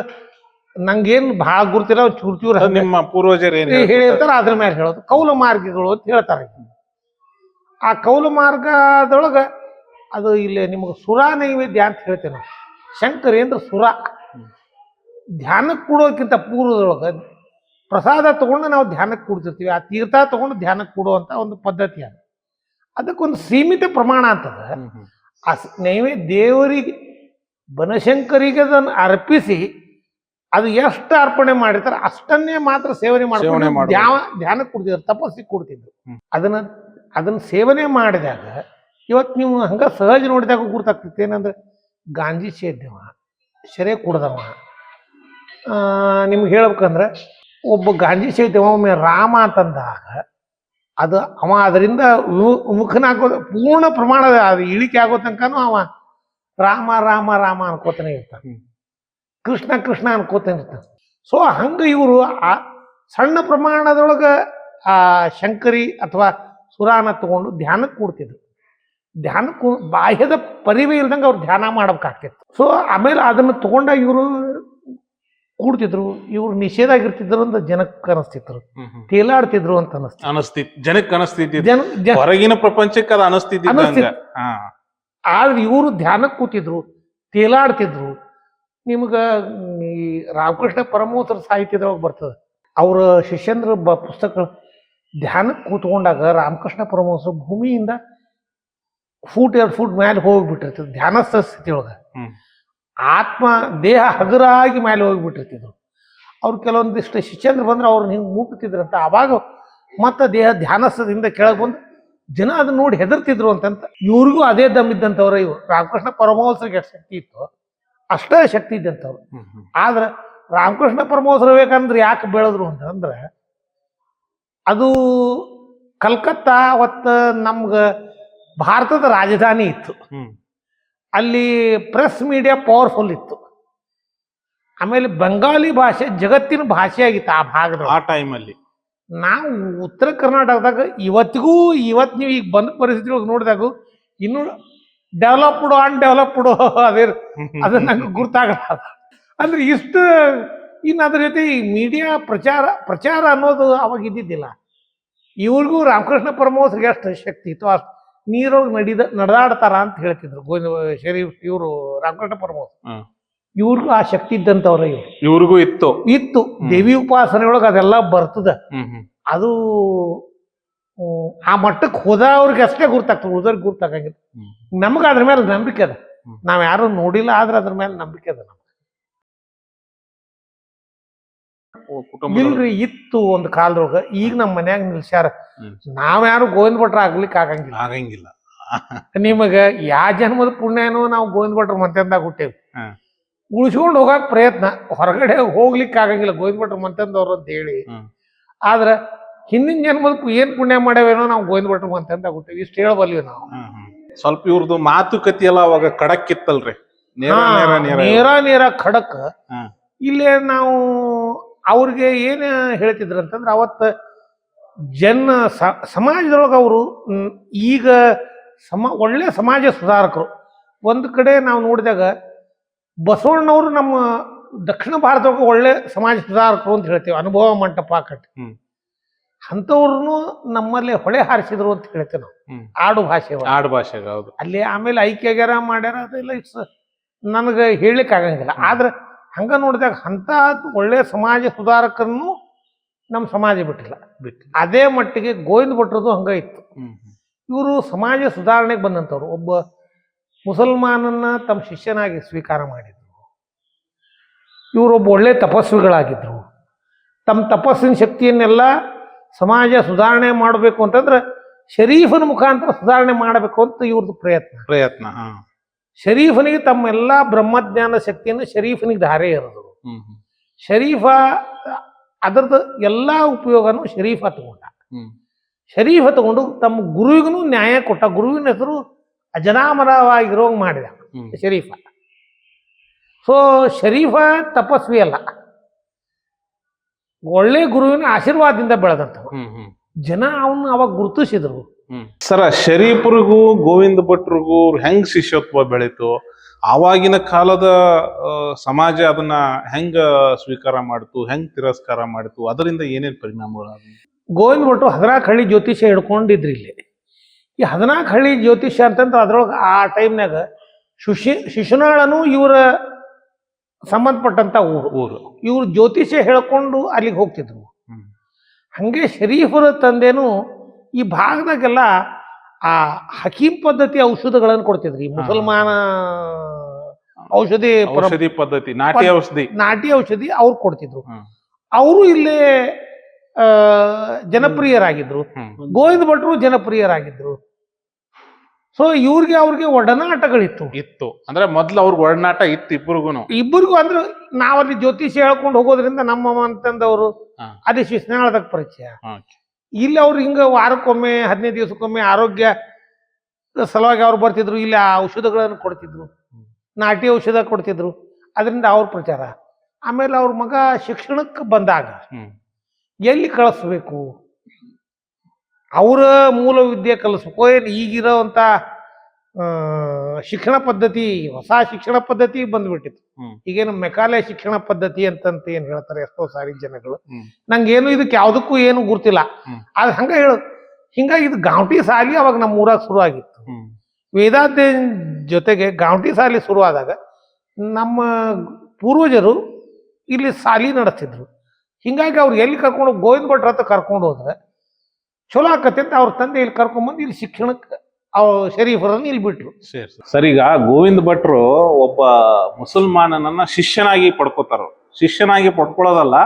ನಂಗೇನು ಬಹಳ ಗುರ್ತಿಲ್ಲ, ಚೂರು ನಿಮ್ಮ ಪೂರ್ವಜರು ಹೇಳಿರ್ತಾರ, ಅದ್ರ ಮೇಲೆ ಹೇಳೋದು ಕೌಲ ಮಾರ್ಗಗಳು ಅಂತ ಹೇಳ್ತಾರೆ. ಆ ಕೌಲ ಮಾರ್ಗದೊಳಗ ಅದು ಇಲ್ಲಿ ನಿಮಗೆ ಸುರ ನೈವೇದ್ಯ ಅಂತ ಹೇಳ್ತೇವೆ ನಾವು. ಶಂಕರಿ ಅಂದ್ರೆ ಸುರ. ಧ್ಯಾನಕ್ಕೆ ಕೂಡೋಕ್ಕಿಂತ ಪೂರ್ವದೊಳಗೆ ಪ್ರಸಾದ ತಗೊಂಡು ನಾವು ಧ್ಯಾನಕ್ಕೆ ಕೂಡ್ತಿರ್ತೀವಿ. ಆ ತೀರ್ಥ ತಗೊಂಡು ಧ್ಯಾನಕ್ಕೆ ಕೂಡುವಂಥ ಒಂದು ಪದ್ಧತಿ ಅದು. ಅದಕ್ಕೊಂದು ಸೀಮಿತ ಪ್ರಮಾಣ ಅಂತದ. ಆ ನೈವೇದ್ಯ ದೇವರಿಗೆ ಬನಶಂಕರಿಗೆ ಅದನ್ನು ಅರ್ಪಿಸಿ ಅದು ಎಷ್ಟು ಅರ್ಪಣೆ ಮಾಡಿರ್ತಾರೆ ಅಷ್ಟನ್ನೇ ಮಾತ್ರ ಸೇವನೆ ಮಾಡ್ಕೊಂಡು ಧ್ಯಾನಕ್ಕೆ ಕೊಡ್ತಿದ್ರು, ತಪಸ್ಸಿಗೆ ಕೊಡ್ತಿದ್ರು. ಅದನ್ನ ಸೇವನೆ ಮಾಡಿದಾಗ ಇವತ್ತು ನೀವು ಹಂಗ ಸಹಜ ನೋಡಿದಾಗ ಗುರ್ತಾಗ್ತೈತಿ. ಏನಂದ್ರೆ ಗಾಂಜಿ ಸೇದ್ದವ, ಶರೆ ಕುಡ್ದವ. ನಿಮ್ಗೆ ಹೇಳ್ಬೇಕಂದ್ರೆ ಒಬ್ಬ ಗಾಂಜಿ ಸೇದ್ದವ ಒಮ್ಮೆ ರಾಮ ಅಂತಂದಾಗ ಅದು ಅವ ಅದರಿಂದ ವಿಮುಖನಾಗೋ ಪೂರ್ಣ ಪ್ರಮಾಣದ ಅದು ಇಳಿಕೆ ಆಗೋ ತನಕನೂ ಅವ ರಾಮ ರಾಮ ರಾಮ ಅನ್ಕೋತಾನೆ ಇರ್ತಾನೆ, ಕೃಷ್ಣ ಕೃಷ್ಣ ಅನ್ಕೋತಾನೆ ಇರ್ತಾನೆ. ಸೊ ಹಂಗ ಇವರು ಆ ಸಣ್ಣ ಪ್ರಮಾಣದೊಳಗ ಆ ಶಂಕರಿ ಅಥವಾ ಸುರಾನ ತಗೊಂಡು ಧ್ಯಾನಕ್ಕೆ ಕೂಡ್ತಿದ್ರು. ಧ್ಯಾನಕ್ಕೂ ಬಾಹ್ಯದ ಪರಿವೇ ಇಲ್ದಂಗೆ ಅವ್ರು ಧ್ಯಾನ ಮಾಡ್ಬೇಕಾಗ್ತಿತ್ತು. ಸೊ ಆಮೇಲೆ ಅದನ್ನು ತಗೊಂಡಾಗ ಇವರು ಕೂಡ್ತಿದ್ರು, ಇವ್ರು ನಿಷೇಧ ಆಗಿರ್ತಿದ್ರು ಅಂತ ಜನಕ್ಕೆ ಅನಿಸ್ತಿದ್ರು, ತೇಲಾಡ್ತಿದ್ರು ಅಂತ ಅನಿಸ್ತಿತ್ತು ಜನಕ್ಕೆ ಅನಿಸ್ತಿತ್ತು, ಜನ ಹೊರಗಿನ ಪ್ರಪಂಚಕ್ಕೆ ಅದು ಅನಿಸ್ತಿತ್ತು. ಆದ್ರೆ ಇವರು ಧ್ಯಾನಕ್ಕೆ ಕೂತಿದ್ರು, ತೇಲಾಡ್ತಿದ್ರು. ನಿಮ್ಗ ಈ ರಾಮಕೃಷ್ಣ ಪರಮಹಂಸರ ಸಾಹಿತ್ಯದೊಳಗೆ ಬರ್ತದೆ, ಅವ್ರ ಶಿಷ್ಯಂದ್ರ ಪುಸ್ತಕಗಳು ಧ್ಯಾನಕ್ಕೆ ಕೂತ್ಕೊಂಡಾಗ ರಾಮಕೃಷ್ಣ ಪರಮಹಂಸರು ಭೂಮಿಯಿಂದ 2 ಫೂಟ್ ಮೇಲೆ ಹೋಗ್ಬಿಟ್ಟಿರ್ತದೆ ಧ್ಯಾನಸ್ಥ ಸ್ಥಿತಿಯೊಳಗೆ. ಆತ್ಮ ದೇಹ ಹಗುರಾಗಿ ಮೇಲೆ ಹೋಗಿಬಿಟ್ಟಿರ್ತಿದ್ರು. ಅವ್ರು ಕೆಲವೊಂದಿಷ್ಟು ಶಿಷ್ಯಂದ್ರ ಬಂದ್ರೆ ಅವ್ರನ್ನ ಹಿಂಗೆ ಮುಟ್ತಿದ್ರಂತ. ಆವಾಗ ಮತ್ತೆ ದೇಹ ಧ್ಯಾನಸ್ಥದಿಂದ ಕೆಳಗೆ ಬಂದು ಜನ ಅದನ್ನ ನೋಡಿ ಹೆದರ್ತಿದ್ರು ಅಂತಂತ. ಇವ್ರಿಗೂ ಅದೇ ದಮ್ಮಿದ್ದಂಥವ್ರ ಇವ್ರು. ರಾಮಕೃಷ್ಣ ಪರಮಹಂಸರಿಗೆ ಎಷ್ಟು ಶಕ್ತಿ ಇತ್ತು ಅಷ್ಟೇ ಶಕ್ತಿ ಇದ್ದಂಥವ್ರು. ಆದ್ರೆ ರಾಮಕೃಷ್ಣ ಪರಮಹಂಸರು ಬೇಕಂದ್ರೆ ಯಾಕೆ ಬೆಳೆದ್ರು ಅಂತಂದ್ರೆ, ಅದು ಕಲ್ಕತ್ತಾ ಅವತ್ತು ನಮ್ಗೆ ಭಾರತದ ರಾಜಧಾನಿ ಇತ್ತು. ಅಲ್ಲಿ ಪ್ರೆಸ್ ಮೀಡಿಯಾ ಪವರ್ಫುಲ್ ಇತ್ತು. ಆಮೇಲೆ ಬಂಗಾಳಿ ಭಾಷೆ ಜಗತ್ತಿನ ಭಾಷೆ ಆಗಿತ್ತು ಆ ಭಾಗದ ಆ ಟೈಮಲ್ಲಿ. ನಾವು ಉತ್ತರ ಕರ್ನಾಟಕದಾಗ ಇವತ್ತು ನೀವು ಈಗ ಬಂದ ಪರಿಸ್ಥಿತಿ ಒಳಗೆ ನೋಡಿದಾಗ ಇನ್ನೂ ಡೆವಲಪ್ಡ್ ಅನ್ಡೆವಲಪ್ಡ್ ಅದನ್ನ ನಂಗೆ ಗುರ್ತಾಗಲ್ಲ. ಅಂದ್ರೆ ಇಷ್ಟು ಇನ್ನು ಅದ್ರ ಜೊತೆ ಈ ಮೀಡಿಯಾ ಪ್ರಚಾರ ಅನ್ನೋದು ಅವಾಗ ಇದ್ದಿದ್ದಿಲ್ಲ. ಇವ್ರಿಗೂ ರಾಮಕೃಷ್ಣ ಪರಮಹಂಸರಿಗೆ ಎಷ್ಟು ಶಕ್ತಿ ಇತ್ತು ಅಷ್ಟು ನೀರೊಳಗೆ ನಡೆದಾಡ್ತಾರ ಅಂತ ಹೇಳ್ತಿದ್ರು ಶರೀಫ್ ಇವರು ರಾಮಕೃಷ್ಣ ಪರಮಹಂಸ. ಇವ್ರಿಗೂ ಆ ಶಕ್ತಿ ಇದ್ದಂಥವ್ರ ಇವ್ರಿಗೂ ಇತ್ತು. ದೇವಿ ಉಪಾಸನೆ ಒಳಗೆ ಅದೆಲ್ಲ ಬರ್ತದ. ಅದು ಆ ಮಟ್ಟಕ್ಕೆ ಹೋದವ್ರಿಗೆ ಅಷ್ಟೇ ಗುರ್ತಾಗ್ತದೆ, ಉಳಿದವ್ರಿಗೆ ಗುರ್ತಾಗಂಗಿಲ್ಲ. ನಮ್ಗೆ ಅದ್ರ ಮೇಲೆ ನಂಬಿಕೆ ಅದ, ನಾವ್ ಯಾರು ನೋಡಿಲ್ಲ ಆದ್ರೆ ಅದ್ರ ಮೇಲೆ ನಂಬಿಕೆ ಅದ ನಮ್ಗೆ. ಇಲ್ರಿ ಇತ್ತು ಒಂದು ಕಾಲದೊಳಗ, ಈಗ ನಮ್ಮ ಮನ್ಯಾಗ ನಿಲ್ಸ್ಯಾರ. ನಾವ್ಯಾರು ಗೋವಿಂದ ಭಟ್ರ ಆಗ್ಲಿಕ್ಕೆ ಆಗಂಗಿಲ್ಲ. ನಿಮಗ ಯಾವ ಜನ್ಮದ ಪುಣ್ಯನೋ ನಾವು ಗೋವಿಂದ ಭಟ್ರ ಮಂತ್ಯಂದಾಗ ಹುಟ್ಟೇವಿ. ಉಳಿಸ್ಕೊಂಡು ಹೋಗಾಕ ಪ್ರಯತ್ನ, ಹೊರಗಡೆ ಹೋಗ್ಲಿಕ್ಕೆ ಆಗಂಗಿಲ್ಲ ಗೋವಿಂದ ಭಟ್ರ ಮಂತ್ಯಂದವ್ರು ಅಂತ ಹೇಳಿ. ಆದ್ರ ಹಿಂದಿನ ಜನ್ಮದ ಏನ್ ಪುಣ್ಯ ಮಾಡ್ಯಾವೇನೋ ನಾವು ಗೋವಿಂದ ಭಟ್ರ ಮಂತ್ಯಂದಾಗ ಹುಟ್ಟೇವಿ, ಇಷ್ಟು ಹೇಳಬಲ್ವಿ ನಾವು. ಸ್ವಲ್ಪ ಇವ್ರದ್ದು ಮಾತುಕತೆ ಎಲ್ಲ ಅವಾಗ ಖಡಕ್ ಇತ್ತಲ್ರಿ, ನೇರ ಖಡಕ್. ಇಲ್ಲೇ ನಾವು ಅವ್ರಿಗೆ ಏನ್ ಹೇಳ್ತಿದ್ರ ಅಂತಂದ್ರೆ, ಅವತ್ತ ಸಮಾಜದೊಳಗ ಅವರು ಈಗ ಒಳ್ಳೆ ಸಮಾಜ ಸುಧಾರಕರು. ಒಂದು ಕಡೆ ನಾವು ನೋಡಿದಾಗ ಬಸವಣ್ಣವರು ನಮ್ಮ ದಕ್ಷಿಣ ಭಾರತಕ್ಕೆ ಒಳ್ಳೆ ಸಮಾಜ ಸುಧಾರಕರು ಅಂತ ಹೇಳ್ತೇವೆ, ಅನುಭವ ಮಂಟಪ ಕಟ್ಟಿ. ಅಂಥವ್ರು ನಮ್ಮಲ್ಲಿ ಹೊಳೆ ಹಾರಿಸಿದ್ರು ಅಂತ ಹೇಳ್ತೇವೆ ನಾವು. ಆಡು ಭಾಷೆ ಅಲ್ಲಿ ಆಮೇಲೆ ಐಕ್ಯಗಾರ ಮಾಡ್ಯಾರ, ಅದೆಲ್ಲ ಇಟ್ಸ್ ನನಗೆ ಹೇಳಲಿಕ್ಕೆ ಆಗಂಗಿಲ್ಲ. ಆದ್ರೆ ಹಂಗ ನೋಡಿದಾಗ ಅಂತ ಒಳ್ಳೆ ಸಮಾಜ ಸುಧಾರಕರನ್ನು ನಮ್ಮ ಸಮಾಜ ಬಿಟ್ಟಿಲ್ಲ. ಅದೇ ಮಟ್ಟಿಗೆ ಗೋವಿಂದ ಭಟ್ರದ್ದು ಹಂಗ ಇತ್ತು. ಇವರು ಸಮಾಜ ಸುಧಾರಣೆಗೆ ಬಂದಂಥವ್ರು. ಒಬ್ಬ ಮುಸಲ್ಮಾನನ್ನ ತಮ್ಮ ಶಿಷ್ಯನಾಗಿ ಸ್ವೀಕಾರ ಮಾಡಿದ್ರು. ಇವರೊಬ್ಬ ಒಳ್ಳೆ ತಪಸ್ವಿಗಳಾಗಿದ್ರು. ತಮ್ಮ ತಪಸ್ಸಿನ ಶಕ್ತಿಯನ್ನೆಲ್ಲ ಸಮಾಜ ಸುಧಾರಣೆ ಮಾಡಬೇಕು ಅಂತಂದ್ರೆ ಶರೀಫನ ಮುಖಾಂತರ ಸುಧಾರಣೆ ಮಾಡಬೇಕು ಅಂತ ಇವ್ರದ್ದು ಪ್ರಯತ್ನ. ಶರೀಫನಿಗೆ ತಮ್ಮೆಲ್ಲ ಬ್ರಹ್ಮಜ್ಞಾನ ಶಕ್ತಿಯನ್ನು ಶರೀಫನಿಗೆ ಧಾರೆ ಇರೋದು. ಶರೀಫ ಅದರದ್ದು ಎಲ್ಲ ಉಪಯೋಗನೂ ಶರೀಫ ತಗೊಂಡು ತಮ್ಮ ಗುರುವಿಗೂ ನ್ಯಾಯ ಕೊಟ್ಟ. ಗುರುವಿನ ಹೆಸರು ಅಜನಾಮರವಾಗಿರೋಂಗ್ ಮಾಡಿದ ಶರೀಫ. ಸೊ ಶರೀಫ ತಪಸ್ವಿ ಅಲ್ಲ, ಒಳ್ಳೆ ಗುರುವಿನ ಆಶೀರ್ವಾದದಿಂದ ಬೆಳೆದಂಥವು. ಜನ ಅವನ್ನ ಅವಾಗ ಗುರುತಿಸಿದ್ರು. ಸರ, ಶರೀಫರಿಗೂ ಗೋವಿಂದ ಭಟ್ರಿಗೂ ಹೆಂಗ್ ಶಿಷ್ಯತ್ವ ಬೆಳೀತು, ಆವಾಗಿನ ಕಾಲದ ಸಮಾಜ ಅದನ್ನ ಹೆಂಗ ಸ್ವೀಕಾರ ಮಾಡ್ತು, ಹೆಂಗ್ ತಿರಸ್ಕಾರ ಮಾಡ್ತು, ಅದರಿಂದ ಏನೇನ್ ಪರಿಣಾಮಗಳು? ಗೋವಿಂದ ಭಟ್ರು 14 ಹಳ್ಳಿ ಜ್ಯೋತಿಷ್ಯ ಹಿಡ್ಕೊಂಡಿದ್ರಿ. ಇಲ್ಲಿ ಈ 14 ಹಳ್ಳಿ ಜ್ಯೋತಿಷ್ಯ ಅಂತಂದ್ರೆ ಅದ್ರೊಳಗೆ ಆ ಟೈಮ್ನಾಗ ಶಿಶುನಾಳನು ಇವರ ಸಂಬಂಧಪಟ್ಟಂತ ಊರು. ಇವ್ರು ಜ್ಯೋತಿಷ್ಯ ಹೇಳ್ಕೊಂಡು ಅಲ್ಲಿಗೆ ಹೋಗ್ತಿದ್ರು. ಹಂಗೆ ಶರೀಫರ ತಂದೆನು ಈ ಭಾಗದಾಗೆಲ್ಲ ಆ ಹಕೀಂ ಪದ್ಧತಿ ಔಷಧಗಳನ್ನು ಕೊಡ್ತಿದ್ರಿ. ಮುಸಲ್ಮಾನ ಔಷಧಿ ಪದ್ಧತಿ, ನಾಟಿ ಔಷಧಿ ಅವ್ರು ಕೊಡ್ತಿದ್ರು. ಅವರು ಇಲ್ಲೇ ಜನಪ್ರಿಯರಾಗಿದ್ರು. ಗೋವಿಂದ ಭಟ್ರು ಜನಪ್ರಿಯರಾಗಿದ್ರು. ಸೊ ಅವ್ರಿಗೆ ಒಡನಾಟಗಳಿತ್ತು. ಅಂದ್ರೆ ಮೊದ್ಲು ಅವ್ರಿಗೆ ಒಡನಾಟ ಇತ್ತು ಇಬ್ಬರಿಗೂ. ಅಂದ್ರೆ ನಾವಲ್ಲಿ ಜ್ಯೋತಿಷ್ಯ ಹೇಳ್ಕೊಂಡು ಹೋಗೋದ್ರಿಂದ ನಮ್ಮ ಅಂತಂದವರು ಅದೇ ಶಿಸ್ನಾಳದಾಗ ಪರಿಚಯ. ಇಲ್ಲಿ ಅವ್ರು ಹಿಂಗ ವಾರಕ್ಕೊಮ್ಮೆ 15 ದಿವಸಕ್ಕೊಮ್ಮೆ ಆರೋಗ್ಯ ಸಲುವಾಗಿ ಅವ್ರು ಬರ್ತಿದ್ರು. ಇಲ್ಲಿ ಆ ಔಷಧಗಳನ್ನು ಕೊಡ್ತಿದ್ರು, ನಾಟಿ ಔಷಧ ಕೊಡ್ತಿದ್ರು. ಅದರಿಂದ ಅವ್ರ ಪ್ರಚಾರ. ಆಮೇಲೆ ಅವ್ರ ಮಗ ಶಿಕ್ಷಣಕ್ಕೆ ಬಂದಾಗ ಎಲ್ಲಿ ಕಳಿಸ್ಬೇಕು, ಅವರ ಮೂಲ ವಿದ್ಯೆ ಕಲಿಸ್ಬೇಕು, ಏನು ಈಗಿರೋವಂಥ ಶಿಕ್ಷಣ ಪದ್ಧತಿ ಹೊಸ ಶಿಕ್ಷಣ ಪದ್ಧತಿ ಬಂದ್ಬಿಟ್ಟಿತ್ತು. ಈಗೇನು ಮೆಕಾಲೆ ಶಿಕ್ಷಣ ಪದ್ಧತಿ ಅಂತಂತ ಏನ್ ಹೇಳ್ತಾರೆ ಎಷ್ಟೋ ಸಾರಿ ಜನಗಳು. ನಂಗೇನು ಇದಕ್ಕೆ ಯಾವ್ದಕ್ಕೂ ಏನು ಗುರ್ತಿಲ್ಲ, ಅದು ಹಂಗ ಹೇಳು. ಹಿಂಗಾಗಿ ಇದು ಗಾಂವಟಿ ಸಾಲಿ ಅವಾಗ ನಮ್ಮ ಊರಾಗ ಶುರು ಆಗಿತ್ತು. ವೇದಾಧ್ಯಯನ ಜೊತೆಗೆ ಗಾಂವಟಿ ಸಾಲಿ ಶುರು ಆದಾಗ ನಮ್ಮ ಪೂರ್ವಜರು ಇಲ್ಲಿ ಸಾಲಿ ನಡೆಸ್ತಿದ್ರು. ಹಿಂಗಾಗಿ ಅವ್ರು ಎಲ್ಲಿ ಕರ್ಕೊಂಡು ಗೋವಿಂದ ಭಟ್ರ ಹತ್ರ ಕರ್ಕೊಂಡು ಹೋದ್ರೆ ಚಲೋ ಆಕತ್ತೆ ಅಂತ ಅವ್ರ ತಂದೆ ಇಲ್ಲಿ ಕರ್ಕೊಂಡ್ಬಂದು ಇಲ್ಲಿ ಶಿಕ್ಷಣಕ್ಕೆ ಶರೀಫರನ್ನು ಇಲ್ಲಿ ಬಿಟ್ರು. ಸರ್, ಈಗ ಗೋವಿಂದ ಭಟ್ರು ಒಬ್ಬ ಮುಸಲ್ಮಾನನನ್ನ ಶಿಷ್ಯನಾಗಿ ಪಡ್ಕೋತಾರ. ಶಿಷ್ಯನಾಗಿ ಪಡ್ಕೊಳ್ಳೋದಲ್ಲ,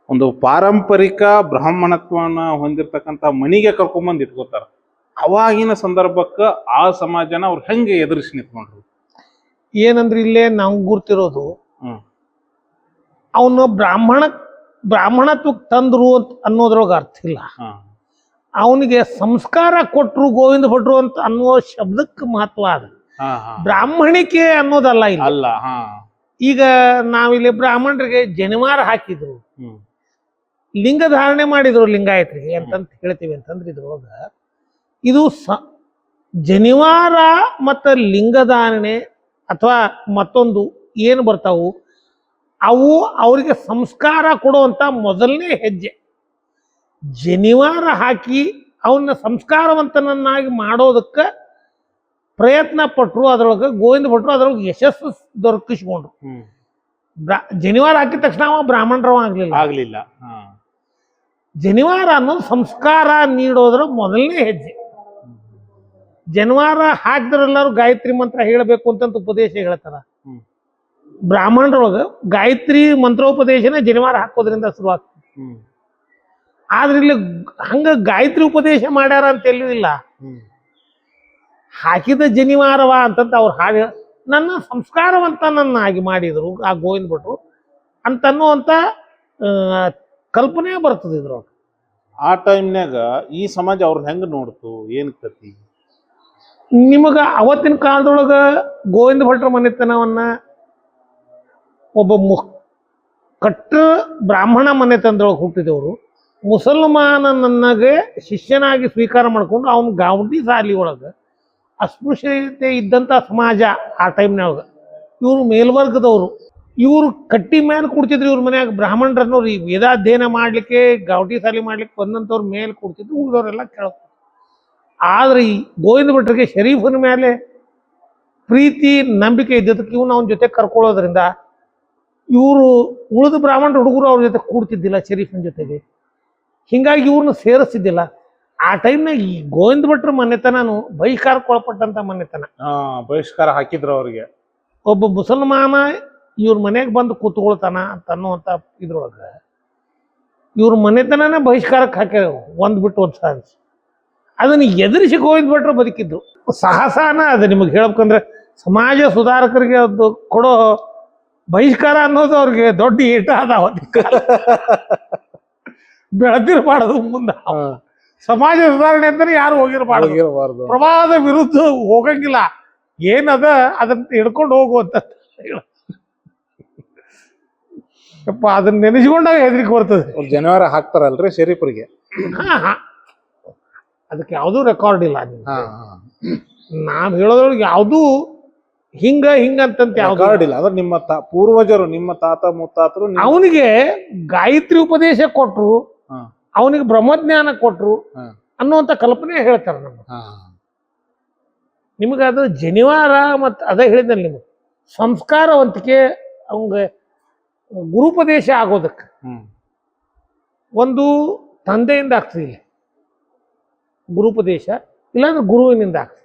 ಒಂದು ಪಾರಂಪರಿಕ ಬ್ರಾಹ್ಮಣತ್ವನ ಹೊಂದಿರತಕ್ಕಂತ ಮನಿಗೆ ಕರ್ಕೊಂಡ್ಬಂದು ಇಟ್ಕೋತಾರ. ಅವಾಗಿನ ಸಂದರ್ಭಕ್ಕ ಆ ಸಮಾಜನ ಅವ್ರು ಹೆಂಗೆ ಎದುರಿಸಿ ನಿಂತ್ಕೊಂಡ್ರು? ಏನಂದ್ರೆ ಇಲ್ಲೇ ನಾವು ಗುರ್ತಿರೋದು, ಅವನು ಬ್ರಾಹ್ಮಣತ್ವಕ್ಕೆ ತಂದ್ರು ಅಂತ ಅನ್ನೋದ್ರೊಳಗೆ ಅರ್ಥ ಇಲ್ಲ. ಅವನಿಗೆ ಸಂಸ್ಕಾರ ಕೊಟ್ರು ಗೋವಿಂದ ಭಟ್ರು ಅಂತ ಅನ್ನುವ ಶಬ್ದಕ್ಕೆ ಮಹತ್ವ ಅದ. ಬ್ರಾಹ್ಮಣಿಕೆ ಅನ್ನೋದಲ್ಲ ಇಲ್ಲ. ಅಲ್ಲ. ಈಗ ನಾವಿಲ್ಲಿ ಬ್ರಾಹ್ಮಣರಿಗೆ ಜನಿವಾರ ಹಾಕಿದ್ರು, ಲಿಂಗ ಧಾರಣೆ ಮಾಡಿದ್ರು ಲಿಂಗಾಯತರಿಗೆ ಅಂತಂತ ಹೇಳ್ತೀವಿ. ಅಂತಂದ್ರೆ ಇದ್ರೊಳಗ ಇದು ಜನಿವಾರ ಮತ್ತು ಲಿಂಗಧಾರಣೆ ಅಥವಾ ಮತ್ತೊಂದು ಏನು ಬರ್ತಾವು, ಅವು ಅವರಿಗೆ ಸಂಸ್ಕಾರ ಕೊಡುವಂತ ಮೊದಲನೇ ಹೆಜ್ಜೆ. ಜನಿವಾರ ಹಾಕಿ ಅವನ್ನ ಸಂಸ್ಕಾರವಂತನನ್ನಾಗಿ ಮಾಡೋದಕ್ಕೆ ಪ್ರಯತ್ನ ಪಟ್ಟರು. ಅದ್ರೊಳಗೆ ಗೋವಿಂದ ಭಟ್ರು ಅದ್ರೊಳಗೆ ಯಶಸ್ಸು ದೊರಕಿಸ್ಕೊಂಡ್ರು. ಜನಿವಾರ ಹಾಕಿದ ತಕ್ಷಣ ಅವ ಬ್ರಾಹ್ಮಣರವ ಆಗ್ಲಿಲ್ಲ. ಜನಿವಾರ ಅನ್ನೋದು ಸಂಸ್ಕಾರ ನೀಡೋದ್ರ ಮೊದಲನೇ ಹೆಜ್ಜೆ. ಜನಿವಾರ ಹಾಕಿದ್ರೆಲ್ಲರೂ ಗಾಯತ್ರಿ ಮಂತ್ರ ಹೇಳಬೇಕು ಅಂತ ಉಪದೇಶ ಹೇಳ್ತಾರ. ಬ್ರಾಹ್ಮಣರೊಳಗೆ ಗಾಯತ್ರಿ ಮಂತ್ರೋಪದೇಶನೇ ಜನಿವಾರ ಹಾಕೋದ್ರಿಂದ ಶುರುವಾಗ್ತದೆ. ಆದ್ರೆ ಇಲ್ಲಿ ಹಂಗ ಗಾಯತ್ರಿ ಉಪದೇಶ ಮಾಡ್ಯಾರ ಅಂತ ಎಲ್ಲೂ ಇಲ್ಲ. ಹಾಕಿದ ಜನಿವಾರವ ಅಂತಂತ ಅವ್ರು ಹಾಗೆ ನನ್ನ ಸಂಸ್ಕಾರವಂತನನ್ನಾಗಿ ಮಾಡಿದ್ರು ಆ ಗೋವಿಂದ ಭಟ್ರು ಅಂತನ್ನುವಂತ ಕಲ್ಪನೆ ಬರ್ತದೆ ಇದ್ರೊಳಗೆ. ಆ ಟೈಮ್ನಾಗ ಈ ಸಮಾಜ ಅವ್ರನ್ನ ಹೆಂಗ ನೋಡ್ತು, ಏನ್ ಕತಿ? ನಿಮಗ ಅವತ್ತಿನ ಕಾಲದೊಳಗ ಗೋವಿಂದ ಭಟ್ರ ಮನೆತನವನ್ನ ಒಬ್ಬ ಕಟ್ಟ ಬ್ರಾಹ್ಮಣ ಮನೆತನದೊಳಗೆ ಹುಟ್ಟಿದವರು ಮುಸಲ್ಮಾನನನ್ನಾಗೆ ಶಿಷ್ಯನಾಗಿ ಸ್ವೀಕಾರ ಮಾಡ್ಕೊಂಡು ಅವನು ಗಾಂವಟಿ ಸಾಲಿ ಒಳಗೆ ಅಸ್ಪೃಶ್ಯತೆ ಇದ್ದಂಥ ಸಮಾಜ ಆ ಟೈಮ್ನೊಳಗೆ. ಇವರು ಮೇಲ್ವರ್ಗದವರು, ಇವರು ಕಟ್ಟಿ ಮೇಲೆ ಕೊಡ್ತಿದ್ರು. ಇವ್ರ ಮನ್ಯಾಗ ಬ್ರಾಹ್ಮಣರನ್ನೋರು ಈ ವೇದಾಧ್ಯಯನ ಮಾಡ್ಲಿಕ್ಕೆ ಗಾಂವಟಿ ಸಾಲಿ ಮಾಡ್ಲಿಕ್ಕೆ ಬಂದಂಥವ್ರ ಮೇಲೆ ಕೊಡ್ತಿದ್ರು, ಉಳಿದವರೆಲ್ಲ ಕೇಳ್ತಾರೆ. ಆದ್ರೆ ಈ ಗೋವಿಂದ ಭಟ್ರಿಗೆ ಶರೀಫನ ಮೇಲೆ ಪ್ರೀತಿ ನಂಬಿಕೆ ಇದ್ದದಕ್ಕೆ ಇವನು ಅವನ ಜೊತೆ ಕರ್ಕೊಳ್ಳೋದ್ರಿಂದ ಇವರು ಉಳಿದ ಬ್ರಾಹ್ಮಣ ಹುಡುಗರು ಅವ್ರ ಜೊತೆ ಕೂಡ್ತಿದ್ದಿಲ್ಲ ಶರೀಫನ ಜೊತೆಗೆ. ಹಿಂಗಾಗಿ ಇವ್ರನ್ನ ಸೇರಿಸ್ತಿದ್ದಿಲ್ಲ. ಆ ಟೈಮ್ನಾಗ ಈ ಗೋವಿಂದ ಭಟ್ರ ಮನೆತನನು ಬಹಿಷ್ಕಾರಕ್ಕೊಳಪಟ್ಟಂತ ಮನೆತನ. ಬಹಿಷ್ಕಾರ ಹಾಕಿದ್ರು ಅವ್ರಿಗೆ. ಒಬ್ಬ ಮುಸಲ್ಮಾನ ಇವ್ರ ಮನೆಗೆ ಬಂದು ಕೂತ್ಕೊಳ್ತಾನ ಅಂತ ಅನ್ನುವಂಥ ಇದ್ರೊಳಗ ಇವ್ರ ಮನೆತನನೇ ಬಹಿಷ್ಕಾರಕ್ಕೆ ಹಾಕ್ಯಾರ ಒಂದ್ ಬಿಟ್ಟು ಒಂದ್ ಸಾರಿಸಿ. ಅದನ್ನ ಎದುರಿಸಿ ಗೋವಿಂದ ಭಟ್ರು ಬದುಕಿದ್ರು. ಸಾಹಸನ ಅದು ನಿಮಗೆ ಹೇಳ್ಬೇಕಂದ್ರೆ ಸಮಾಜ ಸುಧಾರಕರಿಗೆ ಅದು ಕೊಡೋ ಬಹಿಷ್ಕಾರ ಅನ್ನೋದು ಅವ್ರಿಗೆ ದೊಡ್ಡ ಏಟ ಅದ. ಬೆಳೆದಿರಬಾರ್ದು ಮುಂದೆ ಸಮಾಜ ಸುಧಾರಣೆ ಅಂತಾನೆ ಯಾರು ಹೋಗಿರಬಾರ್ದು. ಪ್ರವಾಹದ ವಿರುದ್ಧ ಹೋಗಂಗಿಲ್ಲ, ಏನದ ಅದನ್ನ ಹಿಡ್ಕೊಂಡು ಹೋಗುವಂತ ಅದನ್ನ ನೆನೆಸ್ಕೊಂಡಾಗ ಹೆದರಿಕೆ ಬರ್ತದೆ. ಜನಿವಾರ ಹಾಕ್ತಾರಲ್ರಿ ಶರೀಫರಿಗೆ, ಅದಕ್ಕೆ ಯಾವುದೂ ರೆಕಾರ್ಡ್ ಇಲ್ಲ. ನಾವ್ ಹೇಳೋದ್ರೊಳಗೆ ಯಾವ್ದು ಹಿಂಗ ಅಂತಂತ ರೆಕಾರ್ಡ್ ಇಲ್ಲ. ಅದ್ರ ನಿಮ್ಮ ಪೂರ್ವಜರು, ನಿಮ್ಮ ತಾತ ಮುತ್ತಾತರು ಅವನಿಗೆ ಗಾಯತ್ರಿ ಉಪದೇಶ ಕೊಟ್ರು, ಅವನಿಗೆ ಬ್ರಹ್ಮಜ್ಞಾನ ಕೊಟ್ರು ಅನ್ನುವಂತ ಕಲ್ಪನೆ ಹೇಳ್ತಾರೆ ನಮ್ಗೆ. ನಿಮಗೆ ಅದು ಜನಿವಾರ ಮತ್ತು ಅದೇ ಹೇಳಿದ್ನಲ್ಲಿ ನಿಮಗೆ ಸಂಸ್ಕಾರವಂತಿಕೆ ಅವಂಗೆ ಗುರುಪದೇಶ ಆಗೋದಕ್ಕೆ ಒಂದು ತಂದೆಯಿಂದ ಆಗ್ತದೆ, ಇಲ್ಲಿ ಗುರುಪದೇಶ, ಇಲ್ಲಾಂದ್ರೆ ಗುರುವಿನಿಂದ ಆಗ್ತದೆ.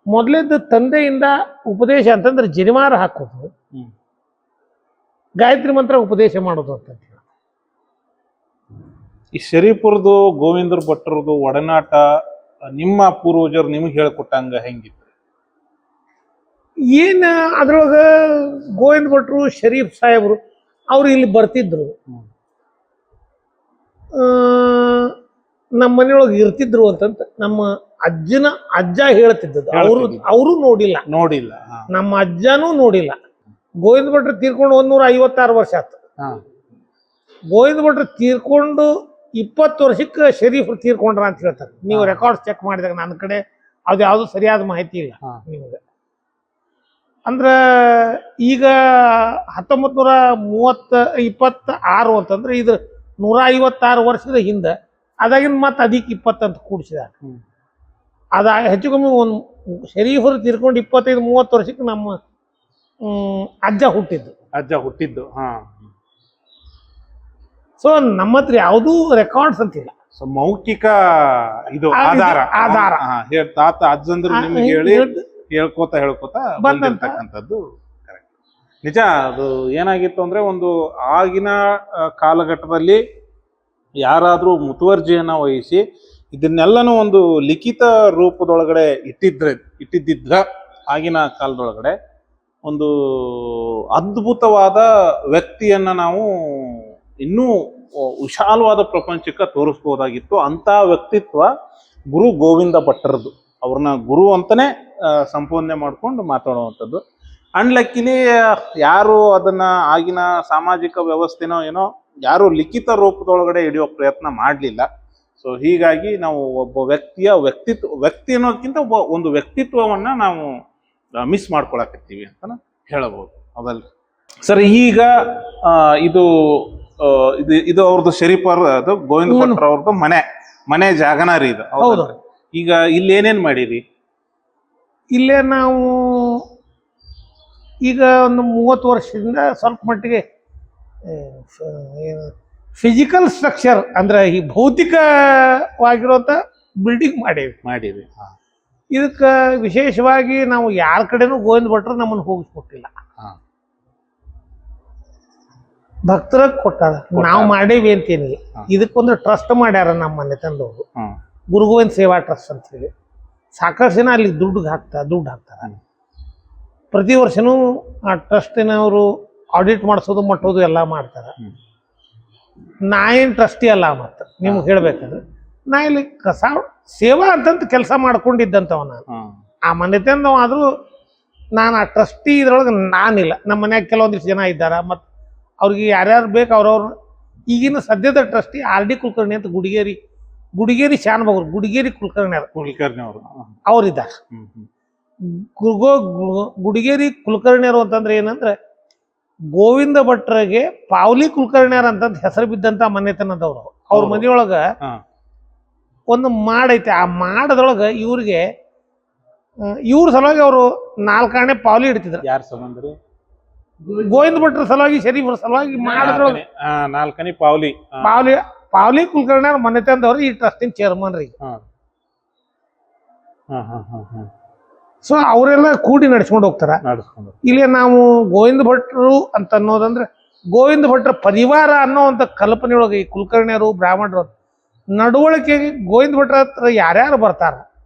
ಮೊದಲೇದ್ದು ತಂದೆಯಿಂದ ಉಪದೇಶ ಅಂತಂದ್ರೆ ಜನಿವಾರ ಹಾಕೋದು, ಗಾಯತ್ರಿ ಮಂತ್ರ ಉಪದೇಶ ಮಾಡೋದು ಅಂತ. ಈ ಶರೀಫರ್ದು ಗೋವಿಂದ್ರ ಭಟ್ರದು ಒಡನಾಟ ನಿಮ್ಮ ಪೂರ್ವಜರು ನಿಮಗೆ ಹೇಳ್ಕೊಟ್ಟಂಗ ಹೆಂಗಿತ್ತು? ಏನ ಅದ್ರೊಳಗ ಗೋವಿಂದ ಭಟ್ರು ಶರೀಫ್ ಸಾಹೇಬ್ರು ಅವ್ರು ಇಲ್ಲಿ ಬರ್ತಿದ್ರು, ನಮ್ಮ ಮನೆಯೊಳಗೆ ಇರ್ತಿದ್ರು ಅಂತಂತ ನಮ್ಮ ಅಜ್ಜ ಹೇಳ್ತಿದ್ದದ್ದು. ಅವರು ನೋಡಿಲ್ಲ, ನೋಡಿಲ್ಲ, ನಮ್ಮ ಅಜ್ಜನೂ ನೋಡಿಲ್ಲ. ಗೋವಿಂದ ಭಟ್ರು ತೀರ್ಕೊಂಡು 156 ವರ್ಷ ಆಯ್ತು. ಗೋವಿಂದ ಭಟ್ರು ತೀರ್ಕೊಂಡು 20 ವರ್ಷಕ್ಕೆ ಶರೀಫ್ರು ತೀರ್ಕೊಂಡ್ರ ಅಂತ ಹೇಳ್ತಾರೆ. ನೀವು ರೆಕಾರ್ಡ್ಸ್ ಚೆಕ್ ಮಾಡಿದಾಗ ನನ್ನ ಕಡೆ ಅದು ಯಾವುದು ಸರಿಯಾದ ಮಾಹಿತಿ ಇಲ್ಲ ನಿಮಗೆ. ಅಂದ್ರೆ ಈಗ 1926 ಅಂತಂದ್ರೆ ಇದು 156 ವರ್ಷದ ಹಿಂದೆ, ಅದಾಗಿನ ಮತ್ತೆ ಅದಕ್ಕೆ 20 ಅಂತ ಕೂಡಿಸಿದಾಗ ಅದ ಹೆಚ್ಚು ಕಮ್ಮಿ ಒಂದು ಶರೀಫರು ತೀರ್ಕೊಂಡು 25-30 ವರ್ಷಕ್ಕೆ ನಮ್ಮ ಅಜ್ಜ ಹುಟ್ಟಿದ್ದು. ಸೊ ನಮ್ಮ ಹತ್ರ ಯಾವುದೂ ರೆಕಾರ್ಡ್ಸ್ ಅಂತಿಲ್ಲ. ಸೊ ಮೌಖಿಕ ಇದು ಆಧಾರ ತಾತ ಅಜ್ಜಂದ್ರು ನಿಮ್ಗೆ ಹೇಳಿ ಹೇಳ್ಕೋತ ಬಂದಿರ್ತಕ್ಕಂಥದ್ದು ಕರೆಕ್ಟ್. ನಿಜ. ಅದು ಏನಾಗಿತ್ತು ಅಂದ್ರೆ ಒಂದು ಆಗಿನ ಕಾಲಘಟ್ಟದಲ್ಲಿ ಯಾರಾದ್ರೂ ಮುತುವರ್ಜಿಯನ್ನ ವಹಿಸಿ ಇದನ್ನೆಲ್ಲನೂ ಒಂದು ಲಿಖಿತ ರೂಪದೊಳಗಡೆ ಇಟ್ಟಿದ್ದಿದ್ರ ಆಗಿನ ಕಾಲದೊಳಗಡೆ ಒಂದು ಅದ್ಭುತವಾದ ವ್ಯಕ್ತಿಯನ್ನ ನಾವು ಇನ್ನೂ ವಿಶಾಲವಾದ ಪ್ರಪಂಚಕ್ಕೆ ತೋರಿಸ್ಬೋದಾಗಿತ್ತು. ಅಂತ ವ್ಯಕ್ತಿತ್ವ ಗುರು ಗೋವಿಂದ ಭಟ್ಟರದು. ಅವ್ರನ್ನ ಗುರು ಅಂತಾನೆ ಸಂಬೋಧನೆ ಮಾಡ್ಕೊಂಡು ಮಾತಾಡುವಂಥದ್ದು. ಅನ್ಲಕ್ಕಿಲಿ ಯಾರು ಅದನ್ನ ಆಗಿನ ಸಾಮಾಜಿಕ ವ್ಯವಸ್ಥೆನೋ ಏನೋ ಯಾರು ಲಿಖಿತ ರೂಪದೊಳಗಡೆ ಹಿಡಿಯೋ ಪ್ರಯತ್ನ ಮಾಡಲಿಲ್ಲ. ಸೊ ಹೀಗಾಗಿ ನಾವು ಒಬ್ಬ ವ್ಯಕ್ತಿ ಅನ್ನೋದಕ್ಕಿಂತ ಒಂದು ವ್ಯಕ್ತಿತ್ವವನ್ನ ನಾವು ಮಿಸ್ ಮಾಡ್ಕೊಳಕತ್ತೀವಿ ಅಂತ ಹೇಳಬಹುದು. ಹೌದಲ್ರಿ ಸರ್? ಈಗ ಇದು ಅವ್ರದ್ದು ಶರೀಫರ್, ಅದು ಗೋವಿಂದ ಭಟ್ರ ಅವ್ರದ್ದು ಮನೆ ಜಾಗನ ರೀ ಇದು. ಹೌದು. ಈಗ ಇಲ್ಲಿ ಏನೇನ್ ಮಾಡಿರಿ? ಇಲ್ಲೇ ನಾವು ಈಗ ಒಂದು 30 ವರ್ಷದಿಂದ ಸ್ವಲ್ಪ ಮಟ್ಟಿಗೆ ಫಿಸಿಕಲ್ ಸ್ಟ್ರಕ್ಚರ್ ಅಂದ್ರೆ ಈ ಭೌತಿಕವಾಗಿರುವಂತ ಬಿಲ್ಡಿಂಗ್ ಮಾಡೀವಿ. ಇದಕ್ಕೆ ವಿಶೇಷವಾಗಿ ನಾವು ಯಾರ ಕಡೆನೂ ಗೋವಿಂದ ಭಟ್ರು ನಮ್ಮನ್ನು ಹೋಗಿಸ್ಕೊಟ್ಟಿಲ್ಲ. ಭಕ್ತರ ಕೊಟ್ಟಾರ, ನಾವು ಮಾಡೇವಿ ಅಂತೇನಿಲ್ಲ. ಇದಕ್ಕೊಂದು ಟ್ರಸ್ಟ್ ಮಾಡ್ಯಾರ ನಮ್ಮ ಮನೆ ತಂದವರು, ಗುರು ಗೋವಿಂದ ಸೇವಾ ಟ್ರಸ್ಟ್ ಅಂತ ಹೇಳಿ. ಸಾಕಷ್ಟು ಜನ ಅಲ್ಲಿ ದುಡ್ಡು ಹಾಕ್ತಾರೆ. ಪ್ರತಿ ವರ್ಷನೂ ಆ ಟ್ರಸ್ಟಿನವರು ಆಡಿಟ್ ಮಾಡಿಸೋದು ಮಟ್ಟೋದು ಎಲ್ಲ ಮಾಡ್ತಾರೆ. ನಾ ಏನು ಟ್ರಸ್ಟಿ ಅಲ್ಲ. ಮತ್ತು ನಿಮ್ಗೆ ಹೇಳ್ಬೇಕಂದ್ರೆ ನಾ ಇಲ್ಲಿ ಸೇವಾ ಅಂತಂತ ಕೆಲಸ ಮಾಡ್ಕೊಂಡಿದ್ದಂಥವ ನಾನು. ಆ ಮನೆ ತಂದವ ಆದರೂ ನಾನು ಆ ಟ್ರಸ್ಟಿ ಇದ್ರೊಳಗೆ ನಾನಿಲ್ಲ. ನಮ್ಮ ಮನ್ಯಾಗ ಕೆಲವೊಂದಿಷ್ಟು ಜನ ಇದ್ದಾರೆ. ಮತ್ತು ಅವ್ರಿಗೆ ಯಾರ್ಯಾರು ಬೇಕು ಅವ್ರವ್ರು. ಈಗಿನ ಸದ್ಯದ ಟ್ರಸ್ಟಿ RD ಕುಲಕರ್ಣಿ ಅಂತ ಗುಡಿಗೇರಿ ಶಾನಭಾಗರು ಗುಡಿಗೇರಿ ಕುಲಕರ್ಣಿ ಅವರು ಅವ್ರಿದ್ದಾರೆ. ಗುಡಿಗೇರಿ ಕುಲಕರ್ಣಿಯರು ಅಂತಂದ್ರೆ ಏನಂದ್ರೆ ಗೋವಿಂದ ಭಟ್ರಿಗೆ ಪಾವ್ಲಿ ಕುಲಕರ್ಣಿಯರ್ ಅಂತಂತ ಹೆಸರು ಬಿದ್ದಂತ ಮನೆತನದವ್ರು. ಅವ್ರ ಮನೆಯೊಳಗ ಒಂದು ಮಾಡೈತೆ. ಆ ಮಾಡದೊಳಗ ಇವ್ರ ಸಲುವಾಗಿ ಅವರು 4 ಆಣೆ ಪಾವ್ಲಿ ಇಡ್ತಿದ್ರು. ಯಾರ ಸಂಬಂಧ? ಗೋವಿಂದ ಭಟ್ರ ಸಲುವಾಗಿ, ಶರೀಫರ ಸಲುವಾಗಿ ಮಾಡದ್ರೊಳಗೆ 4 ಆಣೆ ಪಾವ್ಲಿ ಕುಲಕರ್ಣಿಯರ್ ಮನೆತನದವ್ರು ಈ ಟ್ರಸ್ಟಿನ ಚೇರ್ಮನ್ ರೀ. ಸೊ ಅವರೆಲ್ಲ ಕೂಡಿ ನಡ್ಸ್ಕೊಂಡು ಹೋಗ್ತಾರ. ಇಲ್ಲಿ ನಾವು ಗೋವಿಂದ ಭಟ್ರು ಅಂತ ಅನ್ನೋದಂದ್ರೆ ಗೋವಿಂದ ಭಟ್ರ ಪರಿವಾರ ಅನ್ನೋ ಅಂತ ಕಲ್ಪನೆಯೊಳಗೆ ಈ ಕುಲಕರ್ಣಿಯರು ಬ್ರಾಹ್ಮಣರು ನಡವಳಿಕೆಗೆ ಗೋವಿಂದ ಭಟ್ರ ಹತ್ರ ಯಾರ್ಯಾರು ಬರ್ತಾರ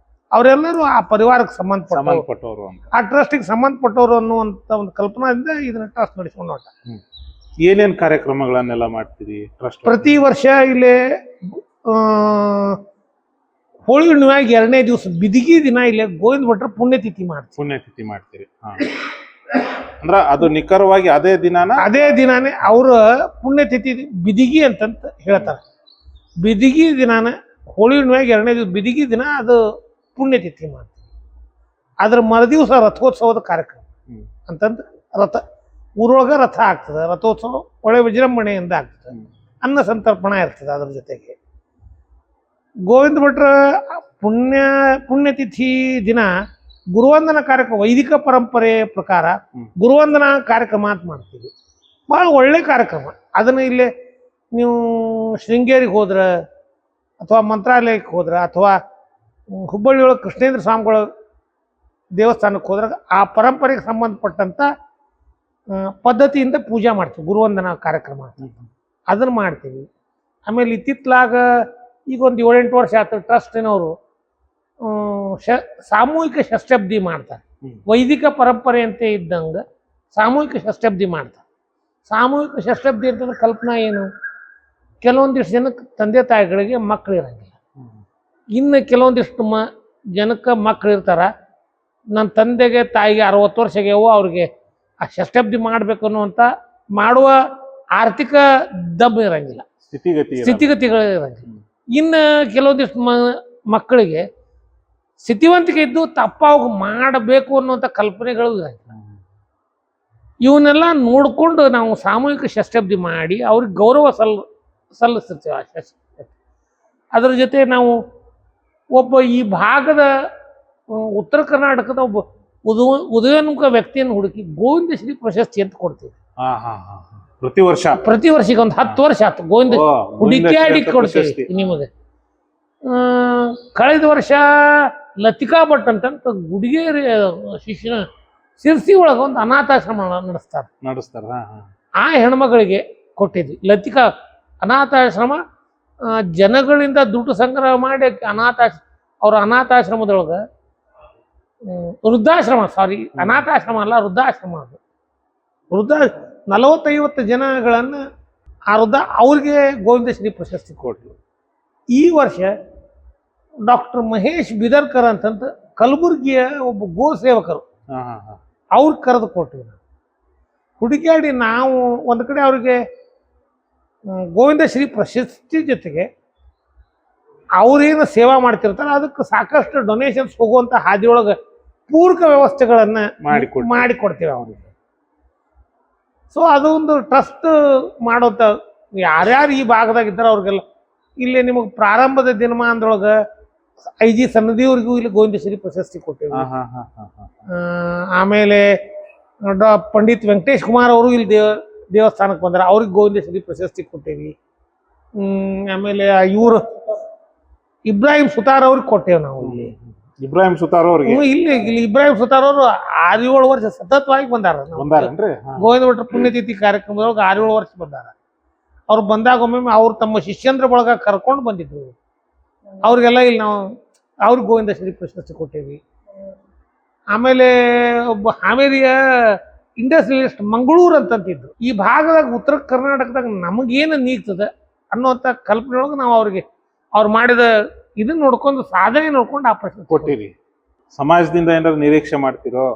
ಅವರೆಲ್ಲರೂ ಆ ಪರಿವಾರಕ್ಕೆ ಸಂಬಂಧಪಟ್ಟವರು, ಆ ಟ್ರಸ್ಟಿಗೆ ಸಂಬಂಧಪಟ್ಟವರು ಅನ್ನುವಂತ ಒಂದು ಕಲ್ಪನಾದಿಂದ ಇದನ್ನ ಟ್ರಸ್ಟ್ ನಡೆಸ್ಕೊಂಡು ಹೊಂಟ. ಏನೇನ್ ಕಾರ್ಯಕ್ರಮಗಳನ್ನೆಲ್ಲ ಮಾಡ್ತೀರಿ ಟ್ರಸ್ಟ್? ಪ್ರತಿ ವರ್ಷ ಇಲ್ಲೇ ಹೋಳಿ ಹುಣ್ಣಿಮೆಯಾಗಿ 2ನೇ ದಿವಸ ಬಿದಿಗಿ ದಿನ ಇಲ್ಲೇ ಗೋವಿಂದ ಭಟ್ರ ಪುಣ್ಯತಿಥಿ ಮಾಡ್ತೀರಿ. ಅಂದ್ರ ಅದು ನಿಖರವಾಗಿ ಅದೇ ದಿನಾನೇ ಅವ್ರ ಪುಣ್ಯತಿಥಿ ಬಿದಿಗಿ ಅಂತಂತ ಹೇಳ್ತಾರೆ. ಬಿದಿಗಿ ದಿನಾನ ಹೋಳಿ ಹುಣ್ಣಿಮೆಯಾಗಿ 2ನೇ ದಿವಸ ಬಿದಿಗಿ ದಿನ ಅದು ಪುಣ್ಯತಿಥಿ ಮಾಡ್ತೀವಿ. ಅದ್ರ ಮರುದಿವಸ ರಥೋತ್ಸವದ ಕಾರ್ಯಕ್ರಮ ಅಂತಂದ ಊರೊಳಗ ರಥ ಆಗ್ತದೆ. ರಥೋತ್ಸವ ಒಳ್ಳೆ ವಿಜೃಂಭಣೆಯಿಂದ ಆಗ್ತದೆ. ಅನ್ನ ಸಂತರ್ಪಣೆ ಇರ್ತದೆ. ಅದ್ರ ಜೊತೆಗೆ ಗೋವಿಂದ ಭಟ್ರ ಪುಣ್ಯತಿಥಿ ದಿನ ಗುರುವಂದನಾ ಕಾರ್ಯಕ್ರಮ, ವೈದಿಕ ಪರಂಪರೆ ಪ್ರಕಾರ ಗುರುವಂದನಾ ಕಾರ್ಯಕ್ರಮ ಅಂತ ಮಾಡ್ತೀವಿ. ಭಾಳ ಒಳ್ಳೆ ಕಾರ್ಯಕ್ರಮ. ಅದನ್ನ ಇಲ್ಲೇ ನೀವು ಶೃಂಗೇರಿಗೆ ಹೋದ್ರ ಅಥವಾ ಮಂತ್ರಾಲಯಕ್ಕೆ ಹೋದ್ರ ಅಥವಾ ಹುಬ್ಬಳ್ಳಿಯೊಳಗೆ ಕೃಷ್ಣೇಂದ್ರ ಸ್ವಾಮಿಗಳ ದೇವಸ್ಥಾನಕ್ಕೆ ಹೋದಾಗ ಆ ಪರಂಪರೆಗೆ ಸಂಬಂಧಪಟ್ಟಂತ ಪದ್ಧತಿಯಿಂದ ಪೂಜೆ ಮಾಡ್ತೀವಿ. ಗುರುವಂದನಾ ಕಾರ್ಯಕ್ರಮ ಅದನ್ನ ಮಾಡ್ತೀವಿ. ಆಮೇಲೆ ಇತ್ತಿತ್ಲಾಗ ಈಗ ಒಂದು 7-8 ವರ್ಷ ಆಯ್ತು ಟ್ರಸ್ಟಿನವರು ಸಾಮೂಹಿಕ ಷಷ್ಠಬ್ದಿ ಮಾಡ್ತಾರೆ. ವೈದಿಕ ಪರಂಪರೆ ಅಂತ ಇದ್ದಂಗೆ ಸಾಮೂಹಿಕ ಷಷ್ಠಬ್ದಿ ಮಾಡ್ತಾರೆ. ಸಾಮೂಹಿಕ ಷಷ್ಠಬ್ದಿ ಅಂತಂದ್ರೆ ಕಲ್ಪನಾ ಏನು? ಕೆಲವೊಂದಿಷ್ಟು ಜನಕ್ಕೆ ತಂದೆ ತಾಯಿಗಳಿಗೆ ಮಕ್ಕಳು ಇರಂಗಿಲ್ಲ. ಇನ್ನು ಕೆಲವೊಂದಿಷ್ಟು ಜನಕ್ಕೆ ಮಕ್ಕಳು ಇರ್ತಾರ. ನನ್ನ ತಂದೆಗೆ ತಾಯಿಗೆ 60 ವರ್ಷ ಆಗ್ಯಾವು, ಅವ್ರಿಗೆ ಆ ಷಷ್ಠಬ್ದಿ ಮಾಡ್ಬೇಕು ಅನ್ನುವಂಥ ಮಾಡುವ ಆರ್ಥಿಕ ದಮ್ ಇರಂಗಿಲ್ಲ, ಸ್ಥಿತಿಗತಿಗಳು ಇರಂಗಿಲ್ಲ. ಇನ್ನು ಕೆಲವೊಂದಿಷ್ಟು ಮಕ್ಕಳಿಗೆ ಸ್ಥಿತಿವಂತಿಕೆ ಇದ್ದು ತಪ್ಪಾಗಿ ಮಾಡಬೇಕು ಅನ್ನುವಂಥ ಕಲ್ಪನೆಗಳು ಇರಂಗಿಲ್ಲ. ಇವನ್ನೆಲ್ಲ ನೋಡಿಕೊಂಡು ನಾವು ಸಾಮೂಹಿಕ ಷಷ್ಠಬ್ದಿ ಮಾಡಿ ಅವ್ರಿಗೆ ಗೌರವ ಸಲ್ಲಿಸ್ತೀವಿ. ಆ ಷಷ್ಠಬ್ದಿ ಅದರ ಜೊತೆ ನಾವು ಒಬ್ಬ ಈ ಭಾಗದ ಉತ್ತರ ಕರ್ನಾಟಕದ ಒಬ್ಬ ಉದಯೋನ್ಮುಖ ವ್ಯಕ್ತಿಯನ್ನು ಹುಡುಕಿ ಗೋವಿಂದ ಶ್ರೀ ಪ್ರಶಸ್ತಿ ಅಂತ ಕೊಡ್ತೀವಿ. ಪ್ರತಿ ವರ್ಷಕ್ಕೆ ಒಂದು 10 ವರ್ಷ ಆಯ್ತು ಗೋವಿಂದ ಹುಡುಕಿ ಕೊಡ್ತೀವಿ ನಿಮಗೆ. ಕಳೆದ ವರ್ಷ ಲತಿಕಾ ಭಟ್ ಅಂತ ಗುಡಿಗೇರಿ ಶಿಕ್ಷಣ ಸಿರ್ಸಿ ಒಳಗೆ ಒಂದು ಅನಾಥಾಶ್ರಮ ನಡೆಸ್ತಾರೆ. ಆ ಹೆಣ್ಮಗಳಿಗೆ ಕೊಟ್ಟಿದ್ವಿ. ಲತಿಕಾ ಅನಾಥಾಶ್ರಮ ಜನಗಳಿಂದ ದುಡ್ಡು ಸಂಗ್ರಹ ಮಾಡಿ ಅವ್ರ ಅನಾಥಾಶ್ರಮದೊಳಗೆ ವೃದ್ಧಾಶ್ರಮ, ಅನಾಥಾಶ್ರಮ ಅಲ್ಲ, ವೃದ್ಧಾಶ್ರಮ. ಅದು 40-50 ಜನಗಳನ್ನು ಅವ್ರಿಗೆ ಗೋವಿಂದ ಶ್ರೀ ಪ್ರಶಸ್ತಿ ಕೊಟ್ಟರು. ಈ ವರ್ಷ ಡಾಕ್ಟರ್ ಮಹೇಶ್ ಬಿದರ್ಕರ್ ಅಂತಂತ ಕಲಬುರ್ಗಿಯ ಒಬ್ಬ ಗೋ ಸೇವಕರು ಅವ್ರು ಕರೆದು ಕೊಟ್ಟಿವಿ. ಹುಡುಕಾಡಿ ನಾವು ಒಂದು ಕಡೆ ಅವ್ರಿಗೆ ಗೋವಿಂದ ಶ್ರೀ ಪ್ರಶಸ್ತಿ ಜೊತೆಗೆ ಅವ್ರೇನು ಸೇವಾ ಮಾಡ್ತಿರ್ತಾರೆ ಅದಕ್ಕೆ ಸಾಕಷ್ಟು ಡೊನೇಷನ್ಸ್ ಹೋಗುವಂಥ ಹಾದಿಯೊಳಗೆ ಪೂರಕ ವ್ಯವಸ್ಥೆಗಳನ್ನು ಮಾಡಿಕೊಡ್ತೀವಿ ಅವ್ರಿಗೆ. ಸೊ ಅದೊಂದು ಟ್ರಸ್ಟ್ ಮಾಡೋಂಥ ಯಾರ್ಯಾರು ಈ ಭಾಗದಾಗಿದ್ದಾರೆ ಅವ್ರಿಗೆಲ್ಲ ಇಲ್ಲಿ ನಿಮಗೆ ಪ್ರಾರಂಭದ ದಿನಮಾನದೊಳಗೆ IG ಸನ್ನದಿಯವ್ರಿಗೂ ಇಲ್ಲಿ ಗೋವಿಂದ ಶ್ರೀ ಪ್ರಶಸ್ತಿ ಕೊಟ್ಟೇವಿ. ಆಮೇಲೆ ಪಂಡಿತ್ ವೆಂಕಟೇಶ್ ಕುಮಾರ್ ಅವರು ಇಲ್ಲಿ ದೇವಸ್ಥಾನಕ್ಕೆ ಬಂದಾರ, ಅವ್ರಿಗೆ ಗೋವಿಂದ ಶ್ರೀ ಪ್ರಶಸ್ತಿ ಕೊಟ್ಟೇವಿ. ಆಮೇಲೆ ಇವರು ಇಬ್ರಾಹಿಂ ಸುತಾರ್ ಅವ್ರಿಗೆ ಕೊಟ್ಟೇವಿ ನಾವು ಇಲ್ಲಿ. ಇಬ್ರಾಹಿಂ ಸುತಾರ್ ಅವ್ರಿಗೆ ಇಲ್ಲಿ ಇಬ್ರಾಹಿಂ ಸುತಾರ್ ಅವರು 6-7 ವರ್ಷ ಸತತವಾಗಿ ಬಂದಾರ. ಗೋವಿಂದ ಭಟ್ರ ಪುಣ್ಯತಿಥಿ ಕಾರ್ಯಕ್ರಮದೊಳಗೆ 6-7 ವರ್ಷ ಬಂದಾರ. ಅವ್ರು ಬಂದಾಗ ಒಮ್ಮೆ ಅವ್ರು ತಮ್ಮ ಶಿಷ್ಯಂದ್ರ ಬಳಗ ಕರ್ಕೊಂಡು ಬಂದಿದ್ರು. ಅವ್ರಿಗೆಲ್ಲ ಇಲ್ಲಿ ನಾವು ಅವ್ರಿಗೆ ಗೋವಿಂದ ಶ್ರೀ ಪ್ರಶಸ್ತಿ ಕೊಟ್ಟೇವಿ. ಆಮೇಲೆ ಒಬ್ಬ ಹಾವೇರಿಯ ಇಂಡಸ್ಟ್ರಿಯಲಿಸ್ಟ್ ಮಂಗಳೂರು ಅಂತಂತಿದ್ರು. ಈ ಭಾಗದಾಗ ಉತ್ತರ ಕರ್ನಾಟಕದಾಗ ನಮಗೇನು ನೀಗ್ತದೆ ಅನ್ನುವಂಥ ಕಲ್ಪನೆಯೊಳಗೆ ನಾವು ಅವ್ರು ಮಾಡಿದ ಇದನ್ನ ನೋಡ್ಕೊಂಡು ಸಾಧನೆ ನೋಡ್ಕೊಂಡು ಆ ಪ್ರಶ್ನೆ ಕೊಟ್ಟಿರಿ. ಸಮಾಜದಿಂದ ಏನಾದ್ರು ನಿರೀಕ್ಷೆ ಮಾಡ್ತಿರೋ?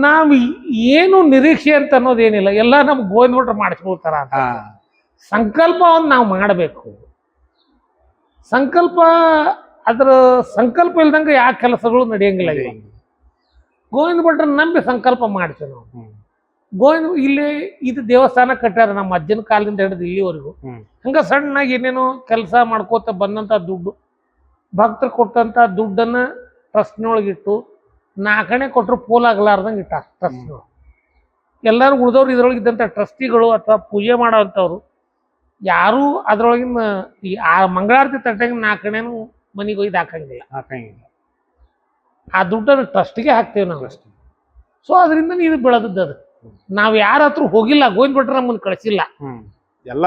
ನಾವು ಏನು ನಿರೀಕ್ಷೆ ಅಂತ ಅನ್ನೋದೇನಿಲ್ಲ, ಎಲ್ಲ ನಮ್ಗೆ ಗೋವಿಂದ ಭಟ್ರು ಮಾಡಿಸ್ಕೊಳ್ತಾರ ಅಂತ ಸಂಕಲ್ಪವನ್ನು ನಾವು ಮಾಡಬೇಕು. ಅದರ ಸಂಕಲ್ಪ ಇಲ್ದಂಗೆ ಯಾವ ಕೆಲಸಗಳು ನಡೆಯಂಗಿಲ್ಲ. ಗೋವಿಂದ ಭಟ್ರನ್ನ ನಂಬಿ ಸಂಕಲ್ಪ ಮಾಡ್ತೀವಿ ನಾವು. ಇಲ್ಲಿ ಇದು ದೇವಸ್ಥಾನ ಕಟ್ಟಾರ ನಮ್ಮ ಅಜ್ಜನ ಕಾಲದಿಂದ ಹಿಡಿದು ಇಲ್ಲಿವರೆಗೂ. ಹಂಗ ಸಣ್ಣಾಗಿ ಏನೇನೋ ಕೆಲಸ ಮಾಡ್ಕೋತ ಬಂದಂಥ ದುಡ್ಡು, ಭಕ್ತರು ಕೊಟ್ಟಂಥ ದುಡ್ಡನ್ನು ಟ್ರಸ್ಟ್ನೊಳಗಿಟ್ಟು 4 ಕೊಟ್ಟರು ಪೋಲಾಗಲಾರ್ದಂಗೆ ಇಟ್ಟ ಟ್ರಸ್ಟ್ನೊಳಗೆ. ಎಲ್ಲರೂ ಉಳಿದವ್ರು ಇದ್ರೊಳಗೆ ಇದ್ದಂಥ ಟ್ರಸ್ಟಿಗಳು ಅಥವಾ ಪೂಜೆ ಮಾಡೋವಂಥವ್ರು ಯಾರೂ ಅದ್ರೊಳಗಿನ ಆ ಮಂಗಳಾರತಿ ತಟ್ಟೆಗೆ 4 ಮನೆಗೆ ಒಯ್ದು ಹಾಕಂಗಿಲ್ಲ. ಆ ದುಡ್ಡನ್ನು ಟ್ರಸ್ಟಿಗೆ ಹಾಕ್ತೇವೆ ನಾವು. ಸೊ ಅದರಿಂದ ಇದು ಬೆಳೆದದ್ದು. ಅದು ನಾವು ಯಾರ ಹತ್ರ ಹೋಗಿಲ್ಲ, ಗೋವಿಂದ ಭಟ್ರು ನಮ್ಮನ್ನು ಕಳಿಸಿಲ್ಲ, ಎಲ್ಲ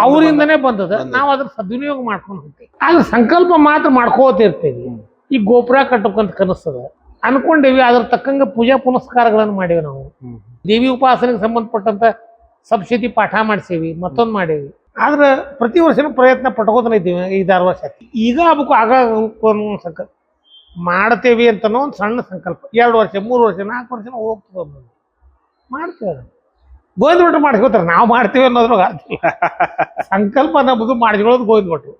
ಅವರಿಂದನೇ ಬಂದದ. ನಾವು ಅದ್ರ ಸದ್ವಿನಿಯೋಗ ಮಾಡ್ಕೊಂಡು ಹೋಗ್ತೇವೆ. ಆದ್ರೆ ಸಂಕಲ್ಪ ಮಾತ್ರ ಮಾಡ್ಕೋತಿರ್ತೇವಿ. ಈ ಗೋಪುರ ಕಟ್ಟಬೇಕಂತ ಕನಸ್ತದ ಅನ್ಕೊಂಡೇವಿ. ಅದ್ರ ತಕ್ಕಂಗೆ ಪೂಜಾ ಪುನಸ್ಕಾರಗಳನ್ನು ಮಾಡೇವಿ ನಾವು. ದೇವಿ ಉಪಾಸನೆಗೆ ಸಂಬಂಧಪಟ್ಟಂತ ಸಪ್ತಶತಿ ಪಾಠ ಮಾಡಿಸೇವಿ, ಮತ್ತೊಂದು ಮಾಡೇವಿ. ಆದ್ರೆ ಪ್ರತಿ ವರ್ಷನೂ ಪ್ರಯತ್ನ ಪಟ್ಕೋತಾನೆ ಇದ್ದೀವಿ. 5-6 ವರ್ಷ ಈಗ ಹಬ್ಬಕ್ಕೂ ಆಗ ಸಂಕಲ್ಪ ಮಾಡ್ತೇವಿ ಅಂತನೋ ಒಂದು ಸಣ್ಣ ಸಂಕಲ್ಪ. 2 ವರ್ಷ 3 ವರ್ಷ 4 ವರ್ಷ ಹೋಗ್ತದೆ ಮಾಡ್ತೇವೆ. ಗೋವಿಂದ ಭಟ್ರು ಮಾಡಿಸ್ಕೋತಾರೆ, ನಾವು ಮಾಡ್ತೀವಿ ಅನ್ನೋದ್ರಾಗ ಸಂಕಲ್ಪ ನಮ್ಮದು ಮಾಡಿಸ್ಕೊಳ್ಳೋದು ಗೋವಿಂದ ಭಟ್ರು.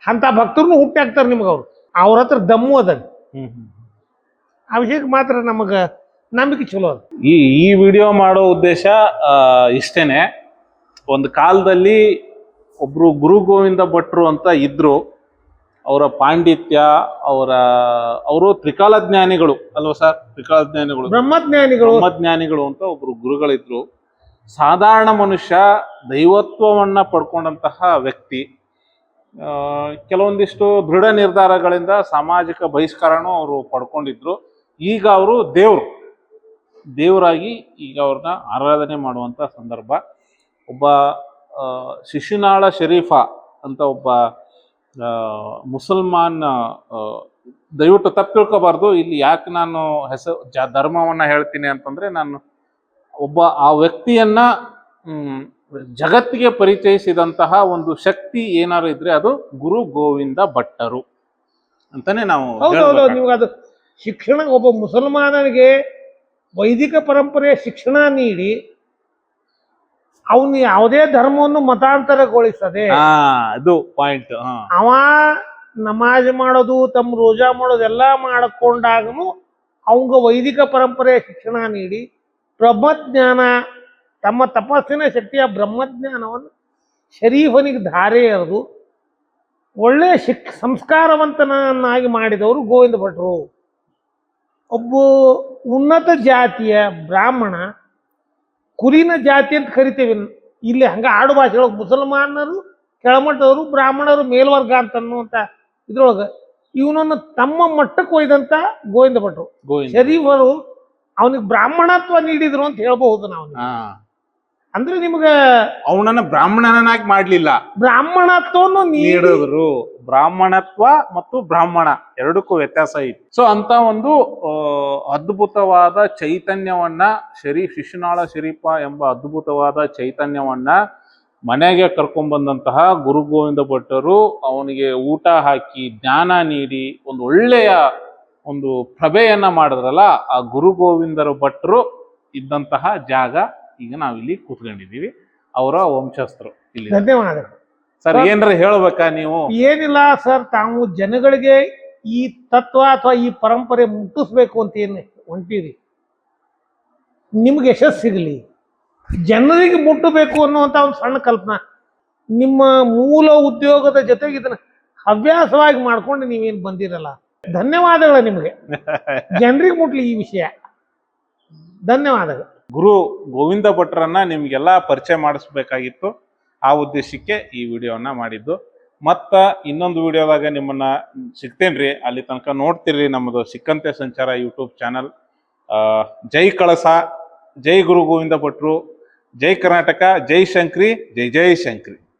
ಅಂತ ಭಕ್ತರನ್ನು ಹುಟ್ಟಿ ಹಾಕ್ತಾರೆ ನಿಮ್ಗೆ. ಅವ್ರ ಹತ್ರ ದಮ್ಮು ಅದ. ಆ ವಿಷಯಕ್ಕೆ ಮಾತ್ರ ನಮಗೆ ನಂಬಿಕೆ ಚಲೋ ಅದು. ಈ ವಿಡಿಯೋ ಮಾಡೋ ಉದ್ದೇಶ ಇಷ್ಟೇನೆ. ಒಂದು ಕಾಲದಲ್ಲಿ ಒಬ್ರು ಗುರು ಗೋವಿಂದ ಭಟ್ರು ಅಂತ ಇದ್ರು. ಅವರ ಪಾಂಡಿತ್ಯ, ಅವರು ತ್ರಿಕಾಲಜ್ಞಾನಿಗಳು ಅಲ್ವಾ ಸರ್? ತ್ರಿಕಾಲಜ್ಞಾನಿಗಳು, ಬ್ರಹ್ಮಜ್ಞಾನಿಗಳು ಅಂತ ಒಬ್ರು ಗುರುಗಳಿದ್ರು. ಸಾಧಾರಣ ಮನುಷ್ಯ, ದೈವತ್ವವನ್ನ ಪಡ್ಕೊಂಡಂತಹ ವ್ಯಕ್ತಿ. ಕೆಲವೊಂದಿಷ್ಟು ದೃಢ ನಿರ್ಧಾರಗಳಿಂದ ಸಾಮಾಜಿಕ ಬಹಿಷ್ಕಾರನೂ ಅವರು ಪಡ್ಕೊಂಡಿದ್ರು. ಈಗ ಅವರು ದೇವರಾಗಿ ಈಗ ಅವ್ರನ್ನ ಆರಾಧನೆ ಮಾಡುವಂತ ಸಂದರ್ಭ. ಒಬ್ಬ ಶಿಶುನಾಳ ಶರೀಫಾ ಅಂತ ಒಬ್ಬ ಮುಸಲ್ಮಾನ್, ದಯವಿಟ್ಟು ತಪ್ಪು ತಿಳ್ಕೊಬಾರ್ದು. ಇಲ್ಲಿ ಯಾಕೆ ನಾನು ಧರ್ಮವನ್ನ ಹೇಳ್ತೀನಿ ಅಂತಂದ್ರೆ, ನಾನು ಆ ವ್ಯಕ್ತಿಯನ್ನ ಜಗತ್ತಿಗೆ ಪರಿಚಯಿಸಿದಂತಹ ಒಂದು ಶಕ್ತಿ ಏನಾರು ಇದ್ರೆ ಅದು ಗುರು ಗೋವಿಂದ ಭಟ್ಟರು ಅಂತಾನೆ ನಾವು. ನಿಮ್ಗೆ ಅದು ಶಿಕ್ಷಣ ಒಬ್ಬ ಮುಸಲ್ಮಾನನಿಗೆ ವೈದಿಕ ಪರಂಪರೆಯ ಶಿಕ್ಷಣ ನೀಡಿ ಅವನು ಯಾವುದೇ ಧರ್ಮವನ್ನು ಮತಾಂತರಗೊಳಿಸದೆ ಅದು ಪಾಯಿಂಟ್. ಅವ ನಮಾಜ್ ಮಾಡೋದು ತಮ್ಮ ರೋಜಾ ಮಾಡೋದೆಲ್ಲ ಮಾಡಿಕೊಂಡಾಗನು ಅವಂಗ ವೈದಿಕ ಪರಂಪರೆಯ ಶಿಕ್ಷಣ ನೀಡಿ ಬ್ರಹ್ಮಜ್ಞಾನ, ತಮ್ಮ ತಪಸ್ಸಿನ ಶಕ್ತಿಯ ಬ್ರಹ್ಮಜ್ಞಾನವನ್ನು ಶರೀಫನಿಗೆ ಧಾರೆ ಎರೆದು ಒಳ್ಳೆಯ ಸಂಸ್ಕಾರವಂತನನ್ನಾಗಿ ಮಾಡಿದವರು ಗೋವಿಂದ ಭಟ್ರು. ಒಬ್ಬ ಉನ್ನತ ಜಾತಿಯ ಬ್ರಾಹ್ಮಣ, ಕುರಿನ ಜಾತಿ ಅಂತ ಕರಿತೇವೆ ಇಲ್ಲಿ, ಹಂಗ ಆಡು ಭಾಷೆ ಒಳಗೆ ಮುಸಲ್ಮಾನರು ಕೆಳಮಟ್ಟದವರು, ಬ್ರಾಹ್ಮಣರು ಮೇಲ್ವರ್ಗ ಅಂತ ಅನ್ನುವಂಥ ಇದ್ರೊಳಗೆ ಇವನನ್ನು ತಮ್ಮ ಮಟ್ಟಕ್ಕೆ ಒಯ್ದಂತ ಗೋವಿಂದ ಭಟ್ರು. ಶರೀಫರು ಅವನಿಗೆ ಬ್ರಾಹ್ಮಣತ್ವ ನೀಡಿದ್ರು ಅಂತ ಹೇಳ್ಬಹುದು ನಾವು. ಅಂದ್ರೆ ನಿಮ್ಗ ಅವನನ್ನ ಬ್ರಾಹ್ಮಣನಾಗಿ ಮಾಡ್ಲಿಲ್ಲ, ಬ್ರಾಹ್ಮಣತ್ವವನ್ನು ನೀಡಿದ್ರು. ಬ್ರಾಹ್ಮಣತ್ವ ಮತ್ತು ಬ್ರಾಹ್ಮಣ ಎರಡಕ್ಕೂ ವ್ಯತ್ಯಾಸ ಐತಿ. ಸೊ ಅಂತ ಒಂದು ಅದ್ಭುತವಾದ ಚೈತನ್ಯವನ್ನ ಶಿಶುನಾಳ ಶರೀಫ ಎಂಬ ಅದ್ಭುತವಾದ ಚೈತನ್ಯವನ್ನ ಮನೆಗೆ ಕರ್ಕೊಂಡ್ ಬಂದಂತಹ ಗುರು ಗೋವಿಂದ ಭಟ್ಟರು ಅವನಿಗೆ ಊಟ ಹಾಕಿ ಜ್ಞಾನ ನೀಡಿ ಒಂದು ಒಳ್ಳೆಯ ಒಂದು ಪ್ರಭೆಯನ್ನ ಮಾಡಿದ್ರಲ್ಲ, ಆ ಗುರು ಗೋವಿಂದರ ಭಟ್ರು ಇದ್ದಂತಹ ಜಾಗ ಈಗ ನಾವಿಲ್ಲಿ ಕೂತ್ಕೊಂಡಿದೀವಿ. ಅವರ ವಂಶಸ್ಥರು ಇಲ್ಲಿ. ಧನ್ಯವಾದ ಸರ್. ಏನ್ರ ಹೇಳ್ಬೇಕಾ ನೀವು? ಏನಿಲ್ಲ ಸರ್, ತಾವು ಜನಗಳಿಗೆ ಈ ತತ್ವ ಅಥವಾ ಈ ಪರಂಪರೆ ಮುಟ್ಟಿಸ್ಬೇಕು ಅಂತ ಏನು ಹೊಂಟಿರಿ, ನಿಮ್ಗೆ ಯಶಸ್ಸು ಸಿಗಲಿ. ಜನರಿಗೆ ಮುಟ್ಟಬೇಕು ಅನ್ನುವಂಥ ಒಂದು ಸಣ್ಣ ಕಲ್ಪನಾ. ನಿಮ್ಮ ಮೂಲ ಉದ್ಯೋಗದ ಜೊತೆಗೆ ಇದನ್ನ ಹವ್ಯಾಸವಾಗಿ ಮಾಡ್ಕೊಂಡು ನೀವೇನು ಬಂದಿರಲ್ಲ. ಧನ್ಯವಾದಗಳು ನಿಮಗೆ. ಜನರಿಗೆ ಮುಟ್ಲಿ ಈ ವಿಷಯ. ಧನ್ಯವಾದಗಳು. ಗುರು ಗೋವಿಂದ ಭಟ್ರನ್ನ ನಿಮ್ಗೆಲ್ಲ ಪರಿಚಯ ಮಾಡಿಸ್ಬೇಕಾಗಿತ್ತು. ಆ ಉದ್ದೇಶಕ್ಕೆ ಈ ವಿಡಿಯೋನ ಮಾಡಿದ್ದು. ಮತ್ತ ಇನ್ನೊಂದು ವಿಡಿಯೋದಾಗ ನಿಮ್ಮನ್ನ ಸಿಗ್ತೇನ್ರಿ. ಅಲ್ಲಿ ತನಕ ನೋಡ್ತಿರ್ರಿ ನಮ್ಮದು ಸಿಕ್ಕಂತೆ ಸಂಚಾರ ಯೂಟ್ಯೂಬ್ ಚಾನಲ್. ಜೈ ಕಳಸ, ಜೈ ಗುರು ಗೋವಿಂದ ಭಟ್ರು, ಜೈ ಕರ್ನಾಟಕ, ಜೈ ಶಂಕ್ರಿ, ಜೈ ಜೈ ಶಂಕ್ರಿ.